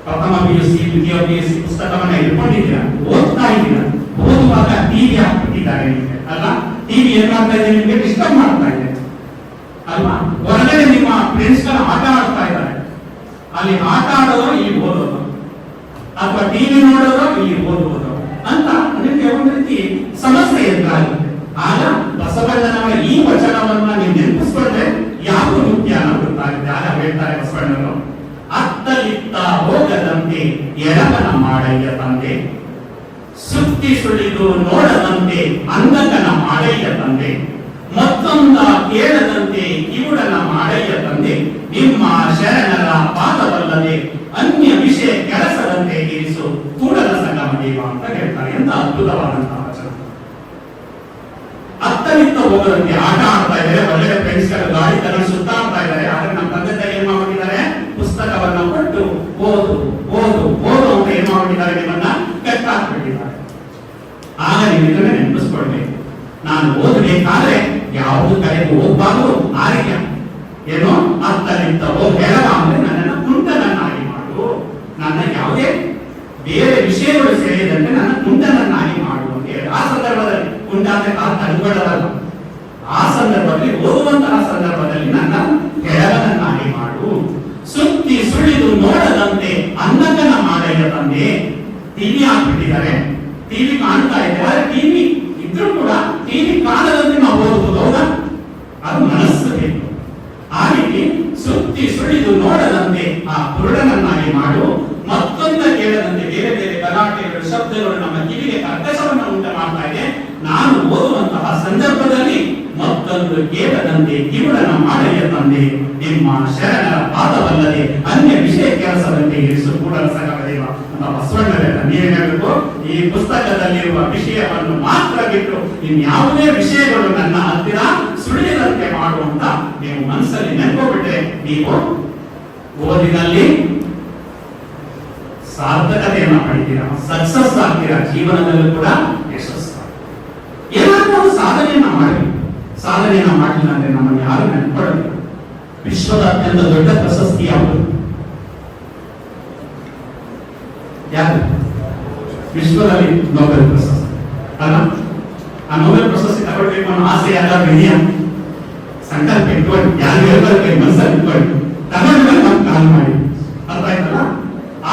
ಪ್ರಥಮ PUC, ದ್ವಿತೀಯ PUC ಪುಸ್ತಕವನ್ನ ಇಟ್ಕೊಂಡಿದ್ದೀರಾ, ಓದ್ತಾ ಇದ್ದೀರಾ. ಓದುವಾಗ ಟಿವಿ ಹಾಕ್ಬಿಟ್ಟಿದ್ದಾರೆ ನಿಮಗೆ ಅಲ್ಲ. ಟಿವಿ ಏನ್ ಮಾಡ್ತಾ ಇದೆ? ನಿಮಗೆ ಡಿಸ್ಟರ್ಬ್ ಮಾಡ್ತಾ ಇದೆ ಅಲ್ವಾ. ಹೊರಗಡೆ ನಿಮ್ಮ ಫ್ರೆಂಡ್ಸ್ ಗಳ ಆಟ ಆಡ್ತಾ ಇದ್ದಾರೆ, ಅಲ್ಲಿ ಆಟ ಆಡೋದು, ಇಲ್ಲಿ ಓದೋದು, ಅಥವಾ ಟಿವಿ ನೋಡೋದು, ಇಲ್ಲಿ ಓದುವುದು ಅಂತ ನಿಮಗೆ ಒಂದು ರೀತಿ ಸಮಸ್ಯೆ ಎದುರಾಗುತ್ತೆ. ಆಗ ಬಸವಣ್ಣನವರ ಈ ವಚನವನ್ನ ನೀವು ನೆನಪಿಸ್ಕೊಂಡ್ರೆ ಯಾವುದು ಮುಖ್ಯ ಅನ್ನೋದು ಗೊತ್ತಾಗುತ್ತೆ. ಆಗ ಹೇಳ್ತಾರೆ ಬಸವಣ್ಣನವರು, ಅತ್ತಲಿತ್ತ ಹೋಗದಂತೆ ಎಡಗನ ಮಾಡಯ್ಯ ತಂದೆ, ಸುತ್ತಿ ಸುಳಿದು ನೋಡದಂತೆ ಅಂಗಕನ ಮಾಡಯ್ಯ ತಂದೆ, ಮತ್ತೊಂದ ಕೇಳದಂತೆ ಕಿವುಡನ ಮಾಡಯ್ಯ ತಂದೆ, ನಿಮ್ಮ ಶರಣರ ಪಾದವಲ್ಲದೆ ಅನ್ಯ ವಿಷಯ ಕೆಲಸದಂತೆ ಇರಿಸು ಕೂಡಲ ಸಂಗಮ ದೇವ ಅಂತ ಹೇಳ್ತಾರೆ. ಎಂತ ಅದ್ಭುತವಾದಂತಹ ವಚನ. ಅತ್ತಲಿತ್ತ ಹೋಗದಂತೆ ಆಟ ಆಡ್ತಾ ಇದ್ದಾರೆ, ಒಳ್ಳೆಯ ಫ್ರೆಂಡ್ಸ್ ಗಳ ಗಾಡಿ ತಗೊಂಡು ಸುತ್ತಾಡ್ತಾ ಇದ್ದಾರೆ. ಆದ್ರೆ ನಮ್ಮ ತಂದೆ ತಾಯಿ ಏನ್ ಮಾಡ್ಬಿಟ್ಟಿದ್ದಾರೆ? ಪುಸ್ತಕವನ್ನ ಕೊಟ್ಟು ಓದು ಓದು ಓದು ಅಂತ ಏನ್ ಮಾಡ್ಬಿಟ್ಟಿದ್ದಾರೆ? ನಿಮ್ಮನ್ನ ಕಟ್ಟಾಕ್ಬಿಟ್ಟಿದ್ದಾರೆ. ನಾನು ಓದಬೇಕಾದ್ರೆ ಯಾವುದು ಕಡೆಗೂ ಹೋಗ್ಬಾರ್ದು. ಆರ್ಯ ಏನೋ ಅತ್ತಲಿಂತ ಹೇಳವ ಅಂದ್ರೆ ನನ್ನನ್ನು ಕುಂಟನನ್ನಾಗಿ ಮಾಡು, ನನ್ನ ಯಾವುದೇ ಬೇರೆ ವಿಷಯಗಳು ಸೇರಿದಂತೆ ನನ್ನ ಕುಂಟನನ್ನಾಗಿ ಮಾಡು ಅಂತ ಹೇಳಿ ಆ ಸಂದರ್ಭದಲ್ಲಿ ಕುಂಟಾದ ಕಾಲ ತಡೆಗಡಲ್ಲ. ಆ ಸಂದರ್ಭದಲ್ಲಿ ಓದುವಂತಹ ಸಂದರ್ಭದಲ್ಲಿ ನನ್ನ ಕೆಳಗನನ್ನಾಗಿ ಮಾಡು. ಸುತ್ತಿ ಸುಳಿದು ನೋಡದಂತೆ ಅನ್ನಕನ ಮಾಡಯ್ಯ ತಂದೆ. ಟಿವಿ ಹಾಕ್ಬಿಟ್ಟಿದ್ದಾರೆ, ಟಿವಿ ಕಾಣ್ತಾ ಇದೆ, ಆದ್ರೆ ಟಿವಿ ಇದ್ರೂ ಕೂಡ ಟಿವಿ ಕಾಣದಂತೆ ನಾವು ಓದುವುದು, ಹೌದಾ? ಅದು ಮನಸ್ಸು ಬೇಕು. ಆ ರೀತಿ ಸುತ್ತಿ ಸುಳಿದು ನೋಡದಂತೆ ಆ ಕುರುಡನನ್ನಾಗಿ ಮಾಡು. ಮತ್ತೊಂದು ಕೇಳದಂತೆ ಬೇರೆ ಬೇರೆ ಗಲಾಟೆಗಳು ಶಬ್ದಗಳು ನಮ್ಮ ಕಿವಿಗೆ ಕರ್ಕಶವನ್ನು ಉಂಟು ಮಾಡ್ತಾ ಇದೆ. ನಾನು ಓದುವಂತಹ ಸಂದರ್ಭದಲ್ಲಿ ಮತ್ತೊಂದು ಕೇಳದಂತೆ ಕಿವುಡನ ಮಾಡಯ್ಯ ತಂದೆ. ನಿಮ್ಮ ಶರಣರ ಪಾದವಲ್ಲದೆ ಅನ್ಯ ವಿಷಯ ಕೆಲಸದಂತೆ ಇರಿಸು ಕೂಡಲ ಸಕಲದೇವ ಅಂತ ಬಸವಣ್ಣನ ನೀವೇ ಹೇಳಬೇಕು. ಈ ಪುಸ್ತಕದಲ್ಲಿರುವ ವಿಷಯವನ್ನು ಮಾತ್ರ ಬಿಟ್ಟು ಇನ್ಯಾವುದೇ ವಿಷಯಗಳು ನನ್ನ ಹತ್ತಿರ ಸುಳಿಯದಂತೆ ಮಾಡುವಂತ ನೀವು ಮನಸ್ಸಲ್ಲಿ ನೆನ್ಕೋಬಿಟ್ರೆ ನೀವು ಓದಿನಲ್ಲಿ ಸಾರ್ಥಕತೆಯನ್ನು ಪಡಿತೀರಾ, ಸಕ್ಸಸ್ ಆಗ್ತೀರಾ, ಜೀವನದಲ್ಲೂ ಕೂಡ ಯಶಸ್ಸು. ಏನಾದ್ರೂ ಸಾಧನೆಯನ್ನ ಮಾಡಿ, ಸಾಧನೆಯನ್ನ ಮಾಡಲಿಲ್ಲ ಅಂದ್ರೆ ನಮ್ಮನ್ನು ಯಾರು ನೆನ್ಕೊಳ್ಳೋದಿಲ್ಲ. ವಿಶ್ವದ ಅತ್ಯಂತ ದೊಡ್ಡ ಪ್ರಶಸ್ತಿ ಯಾವುದು? ಯಾರು? ವಿಶ್ವದಲ್ಲಿ ನೊಬೆಲ್ ಪ್ರಶಸ್ತಿ ಅಲ್ಲ? ಆ ನೊಬೆಲ್ ಪ್ರಶಸ್ತಿ ತಗೊಳ್ಬೇಕು ಅನ್ನೋ ಆಸೆ ಯಾರು ಇದೆಯಾ? ಸಂಕಲ್ಪ ಇಟ್ಕೊಂಡು ಯಾರು ಹೇಳ್ಬಾರ್ದು, ಮನಸ್ಸಲ್ಲಿ ಇಟ್ಕೊಂಡು ತಗೊಂಡ್ಮೇಲೆ ನಾವು ಕಾಲ್ ಮಾಡಿ. ಅರ್ಥ ಆಯ್ತಲ್ಲ?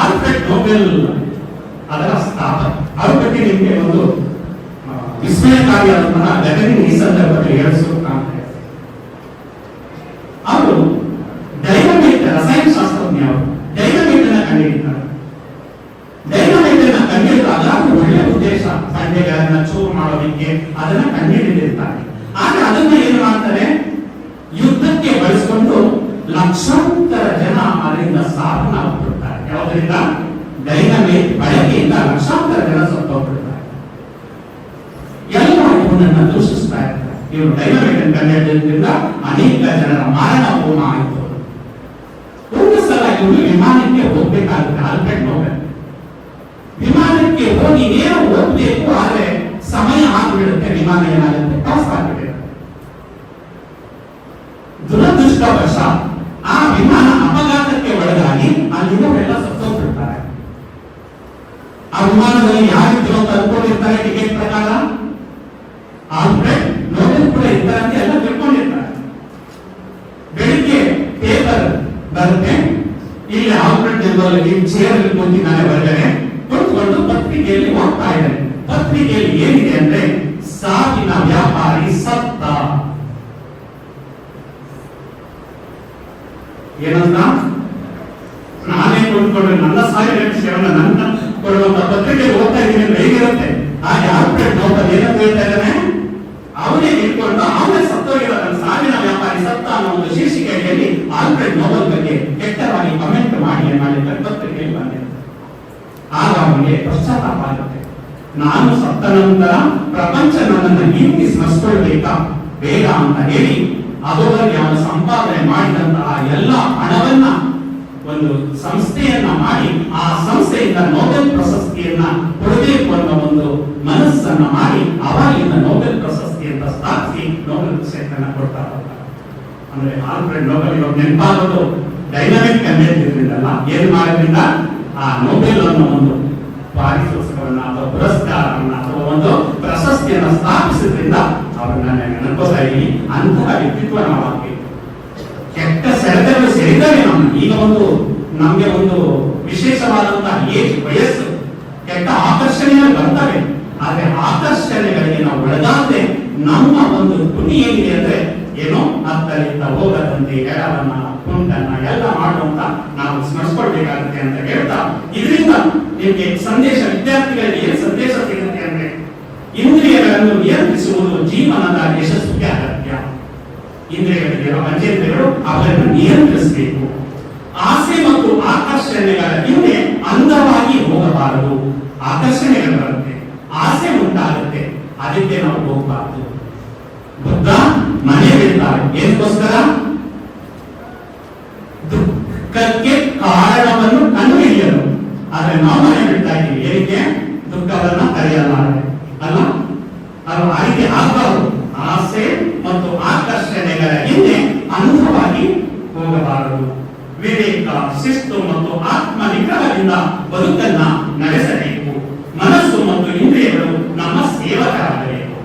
ಆಲ್ಫ್ರೆಡ್ ನೊಬೆಲ್ ಅದರ ಸ್ಥಾಪಕ. ಅವ್ರ ಬಗ್ಗೆ ನಿಮಗೆ ಒಂದು ವಿಸ್ಮಯಕಾರಿಯಾದಂತಹ ಘಟನೆ ಈ ಸಂದರ್ಭದಲ್ಲಿ ಹೇಳಿಸಲು ಕಾಣ್ತದೆ. ಅವರು ಡೈನಮೈಟ್, ರಸಾಯನ ಶಾಸ್ತ್ರಜ್ಞ, ಅವರು ಡೈನಮೈಟ್ ಅನ್ನ ಕಂಡುಹಿಡಿತಾರೆ. ಡೈನಮೈಟ್ ಅನ್ನ ಕಂಡುಹಿಡಿದಾಗ ಒಳ್ಳೆಯ ಉದ್ದೇಶ, ಬಂಡೆಗಳನ್ನ ಚೂರು ಮಾಡೋದಕ್ಕೆ ಅದನ್ನ ಕಂಡುಹಿಡಿದಿರ್ತಾರೆ. ಆದ್ರೆ ಅದನ್ನ ಏನು ಮಾಡ್ತಾರೆ, ಯುದ್ಧಕ್ಕೆ ಬಳಸಿಕೊಂಡು ಲಕ್ಷಾಂತರ ಜನ ಅದರಿಂದ ಸಾವನ್ನ ಹೋಗ್ಬಿಡ್ತಾರೆ. ಯಾವುದರಿಂದ? ಡೈನಮೈಟ್ ಬಳಕೆಯಿಂದ ಲಕ್ಷಾಂತರ ಜನ ಸತ್ತೋಗ್ಬಿಡ್ತಾರೆ. ಎಲ್ಲ ಇವನನ್ನ ದೂಷಿಸ್ತಾ ಇರ್ತಾರೆ. ಇವರು ಡೈನಮೈಟ್ ಅನ್ನು ಕಂಡುಹಿಡಿದ್ರಿಂದ ಅನೇಕ ಜನರ ಮಾರಣ ಹೋಮ ಆಯಿತು. ಒಂದು ಸಲ ಇವರು ವಿಮಾನಕ್ಕೆ ಹೋಗ್ಬೇಕಾಗುತ್ತೆ. ಆಲ್ಫ್ರೆಡ್ ನೊಬೆಲ್ ವಿಮಾನಕ್ಕೆ ಹೋಗಿ ನೇರ ಹೋಗ್ಬೇಕು, ಆದ್ರೆ ಸಮಯ ಆಗ್ಬಿಡುತ್ತೆ. ವಿಮಾನ ಏನಾಗುತ್ತೆ, ಪಾಸ್ ಆಗ್ಬಿಡುತ್ತೆ. ದುರದೃಷ್ಟವಶ ಆ ವಿಮಾನ ಅಪಘಾತಕ್ಕೆ ಒಳಗಾಗಿ ಅಲ್ಲಿಂದವರೆಲ್ಲ ಸತ್ತೋಗ್ಬಿಡ್ತಾರೆ. ಆ ವಿಮಾನದಲ್ಲಿ ಯಾರಿದ್ರು ಅಂತ ಅನ್ಕೊಂಡಿರ್ತಾರೆ ಟಿಕೆಟ್ ಪ್ರಕಾರ? ಆಲ್ಫ್ರೆಡ್ ನೊಬೆಲ್ ಕೂಡ ಇರ್ತಾರೆ ಅಂತ ಎಲ್ಲ ತಿಳ್ಕೊಂಡಿರ್ತಾರೆ. ಬೆಳಿಗ್ಗೆ ಪೇಪರ್ ಬರುತ್ತೆ, ಇಲ್ಲಿ ಆಲ್ಫ್ರೆಡ್ ನೊಬೆಲ್ ಈ ಚೇರ್ ಕೂತಿದ್ದಾನೆ ಹೊರಗಡೆ ಕುಳಿತುಕೊಂಡು ಪತ್ರಿಕೆಯಲ್ಲಿ ಓದ್ತಾ ಇದ್ದಾನೆ. ಪತ್ರಿಕೆಯಲ್ಲಿ ಏನಿದೆ ಅಂದ್ರೆ ಸಾವಿನ ವ್ಯಾಪಾರಿ ಸತ್ತ. ಏನಂತ? ನಾನೇ ಕೊಂಡ್ಕೊಂಡ್ರೆ ನನ್ನ ಸಾವಿನ ವಿಷಯವನ್ನು ನನ್ನ ಕೊಡುವಂತ ಪತ್ರಿಕೆ ಓದ್ತಾ ಇದ್ದೀನಿ ಅಂದ್ರೆ ಹೇಗಿರುತ್ತೆ? ಹಾಗೆ ಆಲ್ಫ್ರೆಡ್ ನೊಬೆಲ್ ಏನಂತ ಹೇಳ್ತಾ ಇದ್ದಾನೆ, ಅವನೇ ನಿಂತ್ಕೊಂಡು ಅವನೇ ಸತ್ತೋಗಿರೋ ಸಾವಿನ ವ್ಯಾಪಾರಿ ಸತ್ತ ಅನ್ನೋ ಒಂದು ಶೀರ್ಷಿಕೆಯಲ್ಲಿ ಆಲ್ಫ್ರೆಡ್ ನೊಬೆಲ್ ಬಗ್ಗೆ ಕೆಟ್ಟವಾಗಿ ಕಮೆಂಟ್ ಮಾಡಿ ಏನ್ ಮಾಡಿದ್ದಾರೆ, ಪತ್ರಿಕೆಯಲ್ಲಿ ಬಂದಿದೆ. ಆಗ ಅವನಿಗೆ ಪಶ್ಚಾತ್ತಾಪ ಆಗುತ್ತೆ. ನಾನು ಸತ್ತ ನಂತರ ಪ್ರಪಂಚ ನನ್ನನ್ನು ಹಿಂದಿ ಸ್ಮರಿಸಿಕೊಳ್ಬೇಕಾ ಬೇಡ ಅಂತ ಹೇಳಿ ಅದರಲ್ಲಿ ಅವನು ಸಂಪಾದನೆ ಮಾಡಿದಂತಹ ಎಲ್ಲ ಹಣವನ್ನ ಒಂದು ಸಂಸ್ಥೆಯನ್ನ ಮಾಡಿ ಆ ಸಂಸ್ಥೆಯಿಂದ ನೊಬೆಲ್ ಪ್ರಶಸ್ತಿಯನ್ನ ಕೊಡಬೇಕು ಅನ್ನೋ ಒಂದು ಮನಸ್ಸನ್ನ ಮಾಡಿ ಅವಾಗಿಂದ ನೊಬೆಲ್ ಪ್ರಶಸ್ತಿಯನ್ನ ಸ್ಥಾಪಿಸಿ ನೊಬೆಲ್ ಪ್ರಶಸ್ತಿಯನ್ನ ಕೊಡ್ತಾ ಹೋಗ್ತಾರೆ. ಅಂದ್ರೆ ಆಲ್ಫ್ರೆಡ್ ನೊಬೆಲ್ ಇವಾಗ ನೆನಪಾಗೋದು ಡೈನಮಿಕ್ ಕಂಡುಹಿಡಿದ್ರಿಂದಲ್ಲ, ಏನ್ ಮಾಡೋದ್ರಿಂದ ಆ ನೊಬೆಲ್ ಅನ್ನೋ ಒಂದು ಪಾರಿತೋಷಕವನ್ನ ಅಥವಾ ಪುರಸ್ಕಾರವನ್ನ ಅಥವಾ ಒಂದು ಪ್ರಶಸ್ತಿಯನ್ನ ಸ್ಥಾಪಿಸಿದ್ರಿಂದ ಅವ್ರನ್ನ ನೆನಪೋತಾ ಇದ್ದೀನಿ. ಅಂತಹ ವ್ಯಕ್ತಿತ್ವ ನಾವು ಆಗ್ಬೇಕು. ಕೆಟ್ಟ ಸೆಳೆತಗಳು ಸೇರಿದರೆ ಈಗ ನಮ್ಗೆ ಒಂದು ವಿಶೇಷವಾದಂತಹ ವಯಸ್ಸು, ಕೆಟ್ಟ ಆಕರ್ಷಣೆಗಳು ಬರ್ತವೆ. ಆದ್ರೆ ಆಕರ್ಷಣೆಗಳಿಗೆ ನಾವು ಒಳಗಾಗದೆ ನಮ್ಮ ಒಂದು ಗುಣಿ ಏನಿದೆ ಅಂದ್ರೆ ಏನೋ ಅತ್ತಲಿಂದ ಹೋಗದಂತೆ ಎಡವನ್ನ ಕುಂಟನ್ನ ಎಲ್ಲ ಮಾಡುವಂತ ನಾವು ಸ್ಮರಿಸ್ಕೊಳ್ಬೇಕಾಗುತ್ತೆ ಅಂತ ಹೇಳ್ತಾ, ಇದರಿಂದ ನಿಮ್ಗೆ ಸಂದೇಶ, ವಿದ್ಯಾರ್ಥಿಗಳಿಗೆ ಏನು ಸಂದೇಶ ಸಿಗುತ್ತೆ ಅಂದ್ರೆ ಇಂದ್ರಿಯಗಳನ್ನು ನಿಯಂತ್ರಿಸುವುದು ಜೀವನದ ಯಶಸ್ಸಿಗೆ ಅಗತ್ಯ. ಇಂದ್ರಿಯಗಳಿರೋ ಪಂಚೇಂದ್ರಿಯಗಳು ಅವುಗಳನ್ನು ನಿಯಂತ್ರಿಸಬೇಕು. ಆಸೆ ಮತ್ತು ಆಕರ್ಷಣೆಗಳ ಹಿಂದೆ ಅಂಧವಾಗಿ ಹೋಗಬಾರದು. ಆಕರ್ಷಣೆಗಳು ಬರುತ್ತೆ, ಆಸೆ ಉಂಟಾಗುತ್ತೆ, ಅದಕ್ಕೆ ನಾವು ಹೋಗಬಾರದು. ಬುದ್ಧ ಮನೆ ಬಿಡ್ತಾರೆ ಏನಕ್ಕೋಸ್ಕರ? ದುಃಖಕ್ಕೆ ಕಾರಣವನ್ನು ಕಂಡುಹಿಡಿಯಲು. ಆದ್ರೆ ನಾವು ಮನೆ ಬಿಡ್ತಾ ಇದ್ದೀವಿ ಏನಕ್ಕೆ? ದುಃಖವನ್ನ ಕರೆಯಲಾರೆ ಅಲ್ಲ. ಅದು ರೀತಿ ಆಗಬಾರದು. ಆಸೆ ಮತ್ತು ಆಕರ್ಷಣೆಗಳ ಹಿಂದೆ ಅಂಧವಾಗಿ ಹೋಗಬಾರದು. ವಿವೇಕ, ಶಿಸ್ತು ಮತ್ತು ಆತ್ಮ ನಿಗ್ರಹದಿಂದ ಬದುಕನ್ನ ನಡೆಸಬೇಕು. ಮನಸ್ಸು ಮತ್ತು ಇಂದ್ರಿಯಗಳು ನಮ್ಮ ಸೇವಕರಾಗಬೇಕು.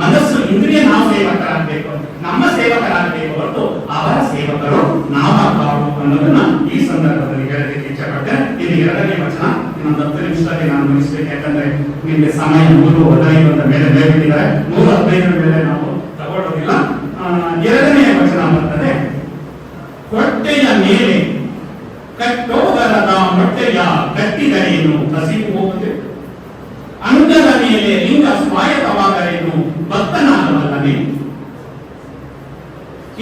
ಮನಸ್ಸು ಇಂದ್ರಿಯ ನಾವು ಸೇವಕರಾಗಬೇಕು, ನಮ್ಮ ಸೇವಕರಾಗಬೇಕು ಹೊರತು ಅವರ ಸೇವಕರು ನಾವಾಗಬಾರದು ಅನ್ನೋದನ್ನ ಈ ಸಂದರ್ಭದಲ್ಲಿ ಹೇಳಲಿಕ್ಕೆ ಇಚ್ಛೆಪಟ್ಟೆ. ಇದು 2ನೇ ವಚನ. ಇನ್ನೊಂದು 10 ನಿಮಿಷದಲ್ಲಿ ನಾನು ಮುಗಿಸ್ಬೇಕು, ಯಾಕಂದ್ರೆ ನಿಮಗೆ ಸಮಯ 3:15 ಅಂತ ಮೇಲೆ ಬೇಕಿದ್ದಾರೆ. 3:15 ಮೇಲೆ ನಾವು ತಗೊಳ್ಳೋದಿಲ್ಲ. 2ನೇ ವಚನ ಬರ್ತದೆ, ಹೊಟ್ಟೆಯ ಮೇಲೆ ಕಟ್ಟೋದರದ ಮೊಟ್ಟೆಯ ಕಟ್ಟಿದರೇನು ಹಸಿವು ಹೋಗುತ್ತದೆ, ಅಂಗದ ಮೇಲೆ ಲಿಂಗ ಸ್ವಾಯತ್ತವಾದರೇನು ಭಕ್ತನಾಗಬಲ್ಲನೆ,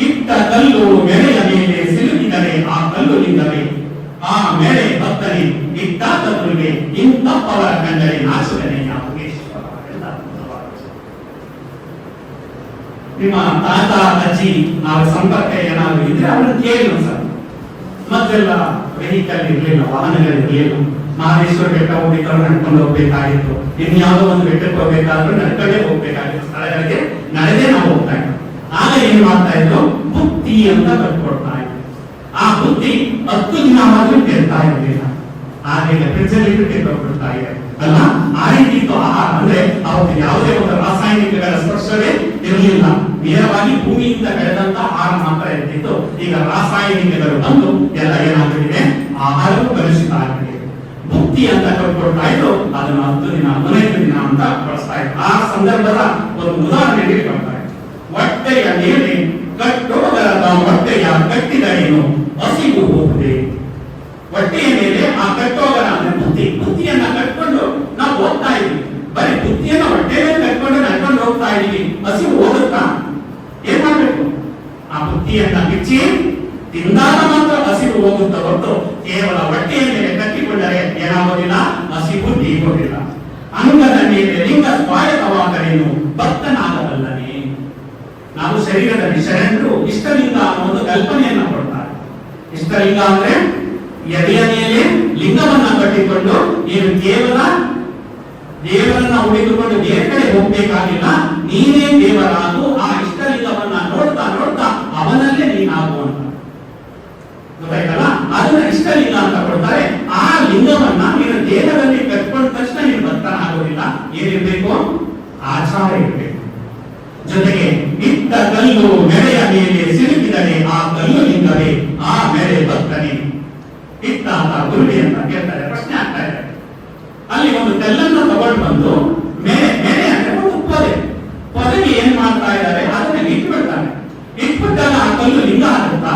ಇಟ್ಟ ಕಲ್ಲು ಮೆಳೆಯ ಮೇಲೆ ಸಿಲುಕಿದರೆ ಆ ಕಲ್ಲು ಲಿಂಗವೇ, ಆ ಮೆಳೆ ಭಕ್ತನೇ, ಇಟ್ಟ ಕಲ್ಲುಗೆ ಇಂತಪ್ಪವರ ಕಂಡರೆ ನಾಶವನೇ ಯಾವಗೇಶ್ವರ. ನಿಮ್ಮ ತಾತ ಅಜ್ಜಿ ಅವರ ಸಂಪರ್ಕ ಏನಾದ್ರು ಇದ್ರೆ ಅವ್ರನ್ನ ಕೇಳಿ ಸರ್. ಮೊದಲೆಲ್ಲ ವೆಹಿಕಲ್ ಇರಲಿಲ್ಲ, ವಾಹನಗಳಿರಲಿಲ್ಲ. ಮಹದೇಶ್ವರ ಬೆಟ್ಟ ಹೋಗ್ಬೇಕಾದ್ರೂ ನಡ್ಕೊಂಡು ಹೋಗ್ಬೇಕಾಗಿತ್ತು, ಇನ್ಯಾವುದೋ ಒಂದು ಬೆಟ್ಟಕ್ಕೆ ಹೋಗ್ಬೇಕಾದ್ರೂ ನಡ್ಕೊಂಡೇ ಹೋಗ್ಬೇಕಾಗಿತ್ತು. ಸ್ಥಳಗಳಿಗೆ ನಡೆದೇ ನಾವು ಹೋಗ್ತಾ ಇದ್ವಿ. ಆಗ ಏನ್ ಮಾಡ್ತಾ ಇದ್ರು, ಬುತ್ತಿ ಅಂತ ಕಟ್ಕೊಡ್ತಾ ಇದ್ರು. ಆ ಬುತ್ತಿ 10 ದಿನ ಮಾತ್ರ ಕೆಡ್ತಾ ಇರಲಿಲ್ಲ. ಆಗ ಫ್ರಿಡ್ಜಲ್ಲಿ ಕೆಟ್ಟೋಗ್ಬಿಡ್ತಾ ಇದೆ ಅಲ್ಲ. ಆ ರೀತಿ ಇತ್ತು ಆಹಾರ. ಅಂದ್ರೆ ಅವತ್ತು ಯಾವುದೇ ಒಂದು ರಾಸಾಯನಿಕಗಳ ಸ್ಪರ್ಶವೇ ಇರಲಿಲ್ಲ. ನೇರವಾಗಿ ಭೂಮಿಯಿಂದ ಬೆಳೆದಂತ ಆಹಾರ ಮಾತ್ರ ಇರ್ತಿತ್ತು. ಈಗ ರಾಸಾಯನಿಕಗಳು ಬಂದು ಎಲ್ಲ ಏನಾಗ್ಬಿಟ್ಟಿದೆ, ಆಹಾರವು ಕಲುಷಿತ ಆಗ್ಬಿಟ್ಟಿದೆ. ಬುತ್ತಿ ಅಂತ ಕೊಡ್ತಾ ಇದ್ರು, ಅದನ್ನು 10 ದಿನ 15 ದಿನ ಅಂತ ಬಳಸ್ತಾ ಇದ್ರು. ಆ ಸಂದರ್ಭದ ಒಂದು ಉದಾಹರಣೆ ಕೊಡ್ತಾ ಇದ್ರು. ಹೊಟ್ಟೆಯ ಮೇಲೆ ಕಟ್ಟೋದರದ ಹೊಟ್ಟೆಯ ಕಟ್ಟಿದರೇನು ಹಸಿವು ಹೋಗುತ್ತದೆ. ಹೊಟ್ಟೆಯ ಮೇಲೆ ಆ ಕಟ್ಟೋದರ ಅಂದ್ರೆ ಬುತ್ತಿಯನ್ನ ಕಟ್ಕೊಂಡು ನಾವು ಹೋಗ್ತಾ ಇದೀವಿ. ಬರೀ ಬುತ್ತಿಯನ್ನ ಹೊಟ್ಟೆ ಮೇಲೆ ಕಟ್ಕೊಂಡು ನಡ್ಕೊಂಡು ಹೋಗ್ತಾ ಇದೀವಿ, ಹಸಿವು ಹೋಗುತ್ತಾ? ಏನ್ ಮಾಡ್ಬೇಕು? ಆ ಬುತ್ತಿಯನ್ನ ಬಿಚ್ಚಿ ತಿಂದಾಗ ಮಾತ್ರ ಹಸಿವು ಹೋಗುತ್ತಾ ಹೊರತು ಕೇವಲ ಹೊಟ್ಟೆಯ ಮೇಲೆ ಕಟ್ಟಿಕೊಂಡರೆ ಏನಾಗೋದಿಲ್ಲ, ಹಸಿವು ನೀಗೋದಿಲ್ಲ. ಅಂಗದ ಮೇಲೆ ಲಿಂಗ ಸ್ವಾಯತ್ತವಾದರೇನು ಭಕ್ತನಾಗಬಲ್ಲನೆ. ನಾವು ಶರೀರದಲ್ಲಿ ಶರಣರು ಇಷ್ಟಲಿಂಗ ಅನ್ನೋ ಒಂದು ಕಲ್ಪನೆಯನ್ನ ಕೊಡ್ತಾರೆ. ಇಷ್ಟಲಿಂಗ ಅಂದ್ರೆ ಎದೆಯ ಮೇಲೆ ಲಿಂಗವನ್ನ ಕಟ್ಟಿಕೊಂಡು ನೀನು ಕೇವಲ ದೇವರನ್ನ ಉಳಿದುಕೊಂಡು ಬೇರೆ ಕಡೆ ಹೋಗ್ಬೇಕಾಗಿಲ್ಲ, ನೀನೇ ದೇವರಾಗು. ಆ ಇಷ್ಟಲಿಂಗವನ್ನ ನೋಡ್ತಾ ನೋಡ್ತಾ ಅವನಲ್ಲೇ ನೀನಾಗುವಂತ ಗೊತ್ತಾಯ್ತಲ್ಲ, ಅದನ್ನ ಇಷ್ಟಲಿಂಗ ಅಂತ ಕೊಡ್ತಾರೆ. ಆ ಲಿಂಗವನ್ನ ನೀನು ದೇಹದಲ್ಲಿ ಕಟ್ಕೊಂಡ ತಕ್ಷಣ ನೀನು ಭಕ್ತನಾಗೋದಿಲ್ಲ. ಏನಿರ್ಬೇಕು? ಆಚಾರ ಇರಬೇಕು. ಜೊತೆಗೆ ಇಟ್ಟ ಕಲ್ಲು ಮೆಳೆಯ ಮೇಲೆ ಸಿಲುಕಿದರೆ ಆ ಕಲ್ಲು ಲಿಂಗವೇ, ಆ ಮೆಳೆ ಭಕ್ತನೇ. ಇಟ್ಟ ಅಂತ ಗುರುಡಿ ಅಂತ ಕೇಳ್ತಾರೆ, ಪ್ರಶ್ನೆ ಆಗ್ತಾ ಇದೆ. ಅಲ್ಲಿ ಒಂದು ಕಲ್ಲನ್ನು ತಗೊಂಡು ಬಂದು ಮೆಳೆ ಅಂದ್ರೆ ಒಂದು ಪೊದೆಗೆ ಏನ್ ಮಾಡ್ತಾ ಇದ್ದಾರೆ, ಅದನ್ನ ಇಟ್ಬಿಡ್ತಾರೆ. ಇಟ್ಬಿಟ್ಟಾಗ ಆ ಕಲ್ಲು ಲಿಂಗ ಆಗುತ್ತಾ?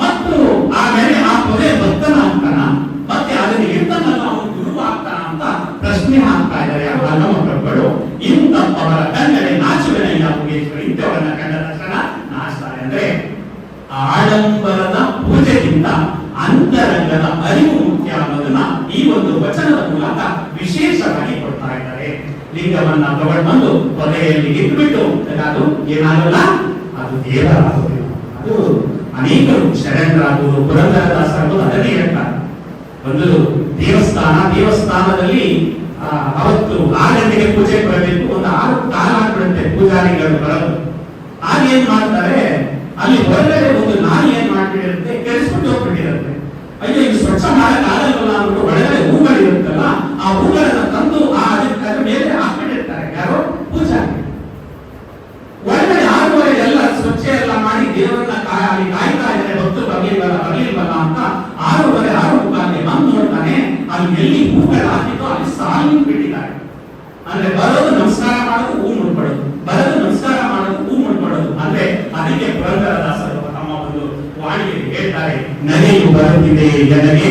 ಮತ್ತು ಆಮೇಲೆ ಆ ಪೊದೆ ಭಕ್ತನ ಆಗ್ತಾನ, ಮತ್ತೆ ಅದನ್ನ ಇರ್ತನಲ್ಲ ಅವನು ಗುರು ಆಗ್ತಾನ ಅಂತ ಪ್ರಶ್ನೆ ಹಾಕ್ತಾ ಇದ್ದಾರೆ ನಮ್ಮ ಪ್ರಭುಗಳು. ಇಂತಪ್ಪವರ ಕಂಡರೆ ನಾಶವೇ ಯಾವಗೇಶ್ವರ. ಇಂಥವರನ್ನ ಕಂಡ ತಕ್ಷಣ ನಾಶತಾರೆ. ಅಂದ್ರೆ ಆಡಂಬರದ ಪೂಜೆಗಿಂತ ಅಂತರಂಗದ ಅರಿವು ಮುಖ್ಯ ಅನ್ನೋದನ್ನ ಈ ಒಂದು ವಚನದ ಮೂಲಕ ವಿಶೇಷವಾಗಿ ಕೊಡ್ತಾ ಇದ್ದಾರೆ. ಲಿಂಗವನ್ನ ತಗೊಂಡು ಬಂದು ಪೊದೆಯಲ್ಲಿ ಇಟ್ಬಿಟ್ಟು ಅದು ಏನಾಗಲ್ಲ, ಅದು ದೇವರಾಗುವುದಿಲ್ಲ. ಅದು ಅನೇಕರು ಶರಣರಾಗುವುದು, ಪುರಂದರದಾಸರು ಅದನ್ನೇ ಹೇಳ್ತಾರೆ. ಒಂದು ದೇವಸ್ಥಾನದಲ್ಲಿ ಅವತ್ತು 6 ಗಂಟೆಗೆ ಪೂಜೆ ಬರಬೇಕು, ಒಂದು 6 ಕಾಲ ಆಗ್ಬಿಡುತ್ತೆ ಪೂಜಾರಿಗಳು ಬರಲು. ಆಗ ಏನ್ ಮಾಡ್ತಾರೆ, ಅಲ್ಲಿ ಹೊರಗಡೆ ಒಂದು ನಾಯಿ ಏನ್ ಮಾಡ್ಬಿಟ್ಟಿರುತ್ತೆ, ಕೆಡಿಸ್ಬಿಟ್ಟು ಹೋಗ್ಬಿಟ್ಟಿರುತ್ತೆ. ಅಯ್ಯೋ ಇದು ಸ್ವಚ್ಛ ಮಾಡಕ್ ಆಗಲ್ವಲ್ಲ ಅಂದ್ಬಿಟ್ಟು ಒಳಗಡೆ ಹೂಗಳಿರುತ್ತಲ್ಲ, ಆ ಹೂಗಳನ್ನ ತಂದು ಅದರ ಮೇಲೆ ಹಾಕ್ಬಿಟ್ಟಿರ್ತಾರೆ. ಯಾರೋ ಪೂಜಾರಿ ಒಳಗಡೆ 6:30 ಎಲ್ಲ ಸ್ವಚ್ಛ ಎಲ್ಲ ಮಾಡಿ ದೇವರನ್ನ ಕಾಯ್ತಾ ಇದ್ದಾರೆ, ಭಕ್ತರು ಬರ್ಲಿಲ್ವಲ್ಲ ಅಂತ 6:30 ಬಂದು ನೋಡ್ತಾನೆ, ಅಲ್ಲಿ ಎಲ್ಲಿ ಹೂಗಳು ಹಾಕಿದ್ದು ಅಲ್ಲಿ ಸಾಲಿ ಬಿಟ್ಟಿದ್ದಾರೆ. ಅಂದ್ರೆ ಬರೋದು ನಮಸ್ಕಾರ ಮಾಡೋದು, ಹೂ ಮುಡ್ಕೊಳ್ಳೋದು, ಬರೋದು ನಮಸ್ಕಾರ ಮಾಡೋದು, ಹೂ ಮುಡ್ಕೊಳ್ಳೋದು. ಅಂದ್ರೆ ಅದಕ್ಕೆ ಪುರಂದರದಾಸರು ತಮ್ಮ ಒಂದು ವಾಣಿಯಲ್ಲಿ ಹೇಳ್ತಾರೆ, ನದಿಯು ಬರುತ್ತಿದೆ ಜನಗೆ,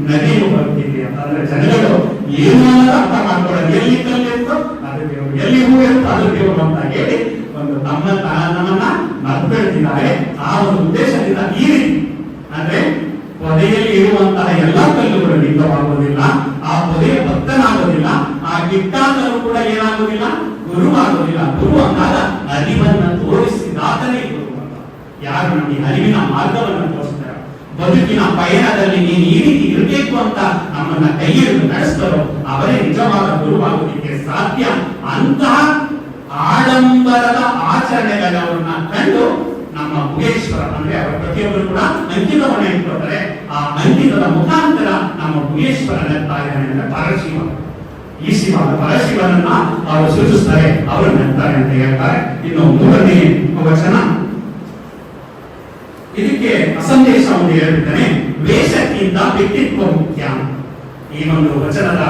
ನದಿಯು ಬರುತ್ತಿದೆ ಅಂತ. ಅಂದ್ರೆ ಜನಗಳು ಏನು ಅರ್ಥ ಮಾಡ್ಕೊಳ್ಳೋದು, ಎಲ್ಲಿ ಕಲ್ಲಿರುತ್ತೋ ಅದು ದೇವರು, ಎಲ್ಲಿ ಹೂ ಇರುತ್ತೋ ಅದು ದೇವರು ಅಂತ ಹೇಳಿ ಒಂದು ನಮ್ಮನ್ನ ಮರ್ತ್ಬಿಡ್ತಿದ್ದಾರೆ. ಆ ಒಂದು ಉದ್ದೇಶದಿಂದ ಈ ರೀತಿ ಅಂದ್ರೆ ಪೊದೆಯಲ್ಲಿ ಇರುವಂತಹ ಎಲ್ಲಾ ಕಲ್ಲುಗಳು ಲಿಂಗವಾಗುವುದಿಲ್ಲ, ಆ ಪೊದೆಯ ಭಕ್ತನಾಗುವುದಿಲ್ಲ, ಆ ಗಿಟ್ಟಾದರೂ ಕೂಡ ಏನಾಗುವುದಿಲ್ಲ, ಗುರು ಆಗುವುದಿಲ್ಲ. ಗುರು ಅಂದಾಗ ಅರಿವನ್ನ ತೋರಿಸಿದಾತನೇ ಗುರು ಅಂತ. ಯಾರು ನಮಗೆ ಅರಿವಿನ ಮಾರ್ಗವನ್ನು ತೋರಿಸ್ತಾರೆ, ಬದುಕಿನ ಪಯಣದಲ್ಲಿ ನೀನು ಈ ರೀತಿ ಇರಬೇಕು ಅಂತ ನಮ್ಮನ್ನ ಕೈ ಹಿಡಿದು ನಡೆಸ್ತಾರೋ ಅವರೇ ನಿಜವಾದ ಗುರುವಾಗುವುದಕ್ಕೆ ಸಾಧ್ಯ. ಅಂತಹ ಸುಂದರದ ಆಚರಣೆಗಳನ್ನ ಕಂಡು ನಮ್ಮ ಗುಹೇಶ್ವರ ಅಂದ್ರೆ ಅವರ ಪ್ರತಿಯೊಬ್ಬರು ಕೂಡ ಅಂಕಿತವನ್ನು ಇಟ್ಕೊಳ್ತಾರೆ. ಆ ಅಂಕಿತದ ಮುಖಾಂತರ ನಮ್ಮ ಗುಹೇಶ್ವರನೆತ್ತಾರೆ ಅಂದ್ರೆ ಪರಶಿವ. ಈ ಶಿವ ಪರಶಿವನನ್ನ ಅವರು ಸೂಚಿಸ್ತಾರೆ, ಅವರು ನೆತ್ತಾರೆ ಅಂತ ಹೇಳ್ತಾರೆ. ಇನ್ನು ಮೂರನೇ ವಚನ, ಇದಕ್ಕೆ ಸಂದೇಶ ಒಂದು ಹೇಳ್ಬಿಡ್ತಾನೆ, ವೇಷಕ್ಕಿಂತ ವ್ಯಕ್ತಿತ್ವ ಮುಖ್ಯ. ಈ ಒಂದು ವಚನದ